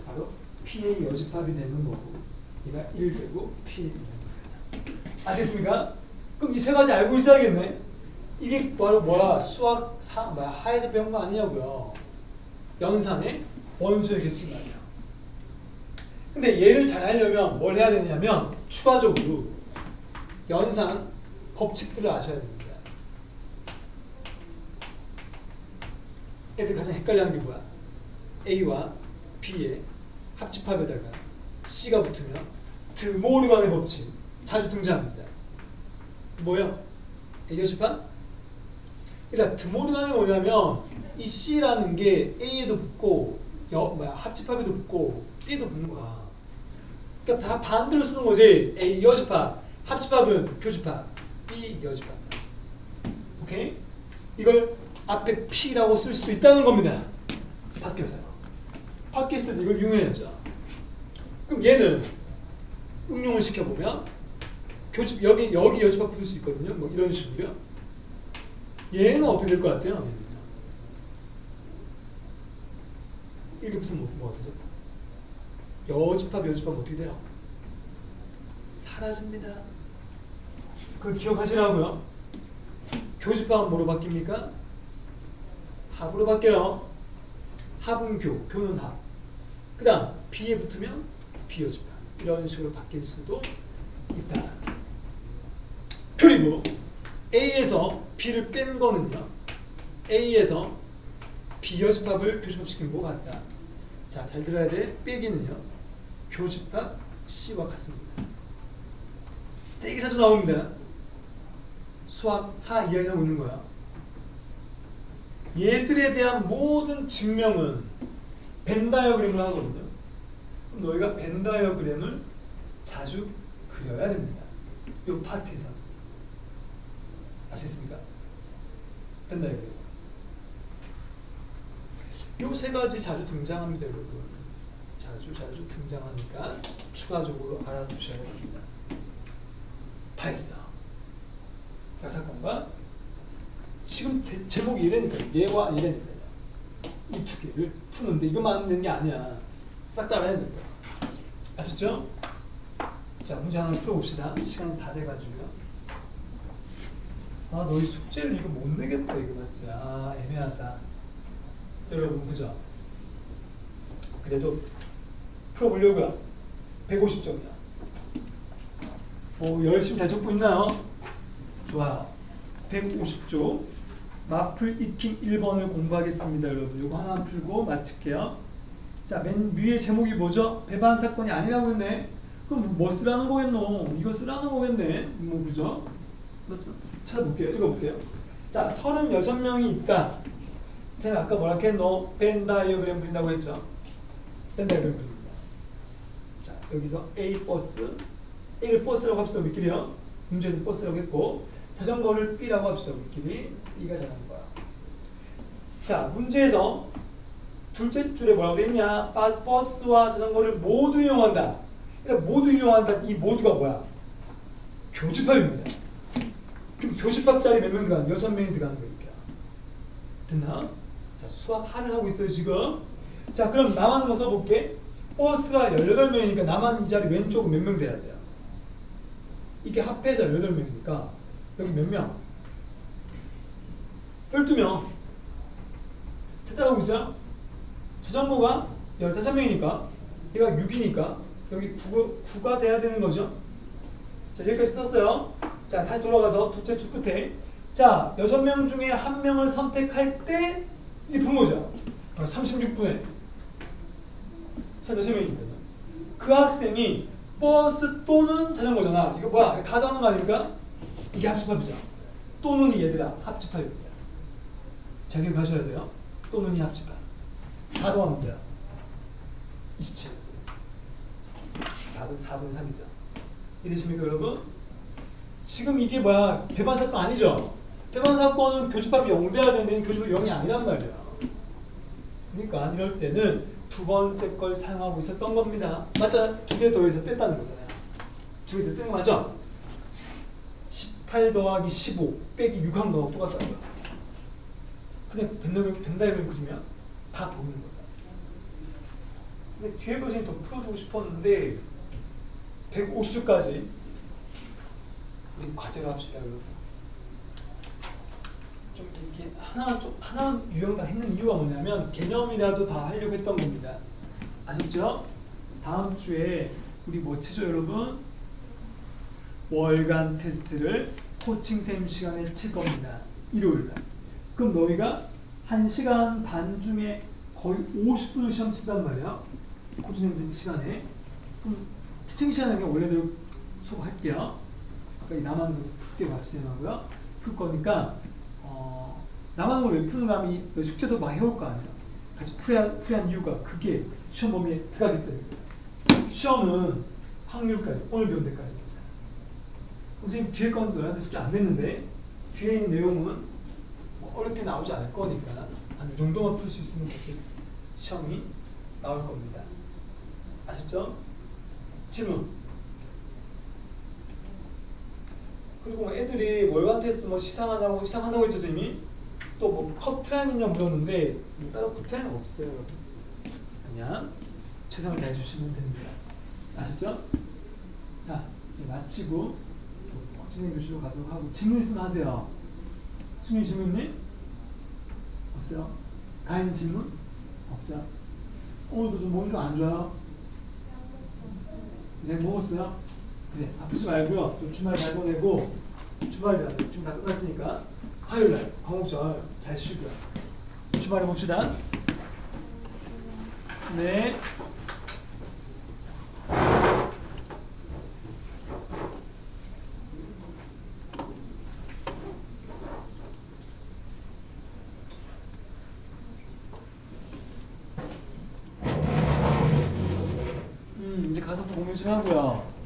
바로 PA 여집합이 되는 거고, 얘가 1 되고 PA 되는 거예요. 아시겠습니까? 그럼 이 세 가지 알고 있어야겠네. 이게 바로 하에서 배운 거 아니냐고요. 연산의 원소의 개수가 아니야. 근데 얘를 잘 하려면 뭘 해야 되냐면 추가적으로 연산 법칙들을 아셔야 됩니다. 애들 가장 헷갈려하는 게 뭐야? A와 B의 합집합에다가 C가 붙으면 드모르간의 법칙 자주 등장합니다. 뭐예요? A 여집합? 그러니까 드모르간이 뭐냐면 이 C라는 게 A에도 붙고 합집합에도 붙고 B에도 붙는 거야. 그러니까 다 반대로 쓰는 거지. A 여집합, 합집합은 교집합, B 여집합. 오케이? 이걸 앞에 P라고 쓸 수 있다는 겁니다. 바뀌어서요. 바뀌었을 때 이걸 이용해야죠. 그럼 얘는 응용을 시켜보면 여기 여집합 붙을 수 있거든요. 뭐 이런 식으로요. 얘는 어떻게 될 것 같아요? 이렇게 붙으면 뭐 어떠죠? 여집합 어떻게 돼요? 사라집니다. 그걸 기억하시라고요. 교집합은 뭐로 바뀝니까? 합으로 바뀌어요. 합은 교, 교는 합. 그 다음 B에 붙으면 비교집합. 이런 식으로 바뀔 수도 있다. 그리고 A에서 B를 뺀 거는요. A에서 비교집합을 교집합시킨 것 같다. 자, 잘 들어야 돼. 빼기는요. 교집합 C와 같습니다. 되게 자주 나옵니다. 수학 하 이야기하고 있는 거야. 얘들에 대한 모든 증명은 벤 다이어그램을 하거든요. 그럼 너희가 벤 다이어그램을 자주 그려야 됩니다. 이 파트에서. 아시겠습니까? 벤 다이어그램. 요 세 가지 자주 등장합니다, 여러분. 자주 등장하니까 추가적으로 알아두셔야 됩니다. 다 했어. 약사건과 지금 제목이 이래니까 얘와 이래니까요. 이 두 개를 푸는데 이것만 하는 게 아니야. 싹 다 알아야 된다. 아셨죠? 자, 문제 하나 풀어봅시다. 시간이 다 돼가지고요. 아, 너희 숙제를 이거 못 내겠다 이거 맞지? 아, 애매하다. 여러분 그죠? 그래도 풀어보려고요. 150점이야. 열심히 잘 적고 있나요? 좋아요. 150조 마플 익힌 1번을 공부하겠습니다. 여러분 이거 하나 풀고 마칠게요. 자, 맨 위에 제목이 뭐죠? 배반 사건이 아니라고 했네. 그럼 뭐 쓰라는 거겠노? 이거 쓰라는 거겠네. 뭐 그죠? 찾아볼게요. 읽어볼게요. 자, 36명이 있다. 제가 아까 뭐라 했노? 벤 다이어그램 그린다고 했죠? 벤 다이어그램 그립니다. 자, 여기서 A 버스, A를 버스라고 합시다. 우리끼리요. 문제는 버스라고 했고 자전거를 B라고 합시다. 우리끼리. B가 자전거야. 자, 문제에서 둘째 줄에 뭐라고 했냐? 버스와 자전거를 모두 이용한다. 그러니까 모두 이용한다. 이 모두가 뭐야? 교집합입니다. 그럼 교집합 자리 몇 명 들어가는? 6명이 들어가는 거니까. 됐나? 자, 수학 하를 하고 있어요 지금. 자, 그럼 남아는 거 써볼게. 버스가 18명이니까 남아는 이 자리 왼쪽은 몇 명 돼야 돼요? 이게 합해서 18명이니까 여기 몇 명? 12명. 따라오고 있어요? 자전거가 15명이니까 얘가 6이니까 여기 9가 돼야 되는 거죠. 자, 여기까지 썼어요. 자, 다시 돌아가서 둘째 줄 끝에 자, 6명 중에 1명을 선택할 때 이게 분모죠. 36분에 6명입니다. 그 학생이 버스 또는 자전거잖아. 이거 뭐야? 이거 다 더하는 거 아닙니까? 이게 합집합이죠. 또는 이 얘들아 합집합입니다. 자, 여기 가셔야 돼요. 또는 이 합집합. 다 더하면 돼요. 27. 답은 4분의 3이죠. 이해되십니까 여러분? 지금 이게 뭐야? 배반 사건 아니죠? 배반 사건은 교집합이 0돼야 되는데 교집합이 0이 아니란 말이야. 그러니까 이럴 때는 두 번째 걸 사용하고 있었던 겁니다. 맞죠? 두 개 더해서 뺐다는 거잖아요. 두 개 더 뺀 거 맞죠? 18 더하기 15 빼기 6 하면 너무 똑같다는 거야. 그냥 벤다이그램 그리면 다 보이는 거야. 근데 뒤에 버전이 더 풀어주고 싶었는데 150초까지 우리 과제로 합시다. 여러분. 좀 이렇게 하나만 유형 다 했는 이유가 뭐냐면 개념이라도 다 하려고 했던 겁니다. 아셨죠? 다음 주에 우리 뭐 치죠 여러분? 월간 테스트를 코칭쌤 시간에 칠 겁니다. 일요일날. 그럼 너희가 1시간 반 중에 거의 50분을 시험 친단 말이야. 코칭쌤 시간에. 그럼 티칭 시간에 그냥 원래대로 수업할게요. 아까 이 남아는 거 풀게 마치세요고요. 풀 거니까 남아는 걸 왜 푸는가 하면 숙제도 많이 해올 거 아니야. 같이 풀이한 이유가 그게 시험 범위에 들어가기 때문에. 시험은 확률까지 오늘 배운 데까지입니다. 선생님 뒤에 건 너희한테 숙제 안 냈는데 뒤에 있는 내용은 뭐 어렵게 나오지 않을 거니까 한 이 정도만 풀 수 있으면 그렇게 시험이 나올 겁니다. 아셨죠? 질문. 그리고 뭐 애들이 월간 테스트 뭐 시상한다고 했죠, 선생님이? 또 뭐 커트라인이냐 물었는데 따로 커트라인은 없어요. 그냥 최선을 다해주시면 됩니다. 아셨죠? 자, 이제 마치고 박진희 교수로 가도록 하고 질문 있으면 하세요. 승윤 질문님? 없어요? 가인 질문? 없어요? 오늘도 좀 몸이 좀 안 좋아요? 네, 먹었어요? 그래, 아프지 말고요. 좀 주말 잘 보내고 주말이라 지금 다 끝났으니까 화요일날 광복절 잘 쉬고요. 주말에 봅시다. 네. 이제 가서 또 공부 좀 하고요.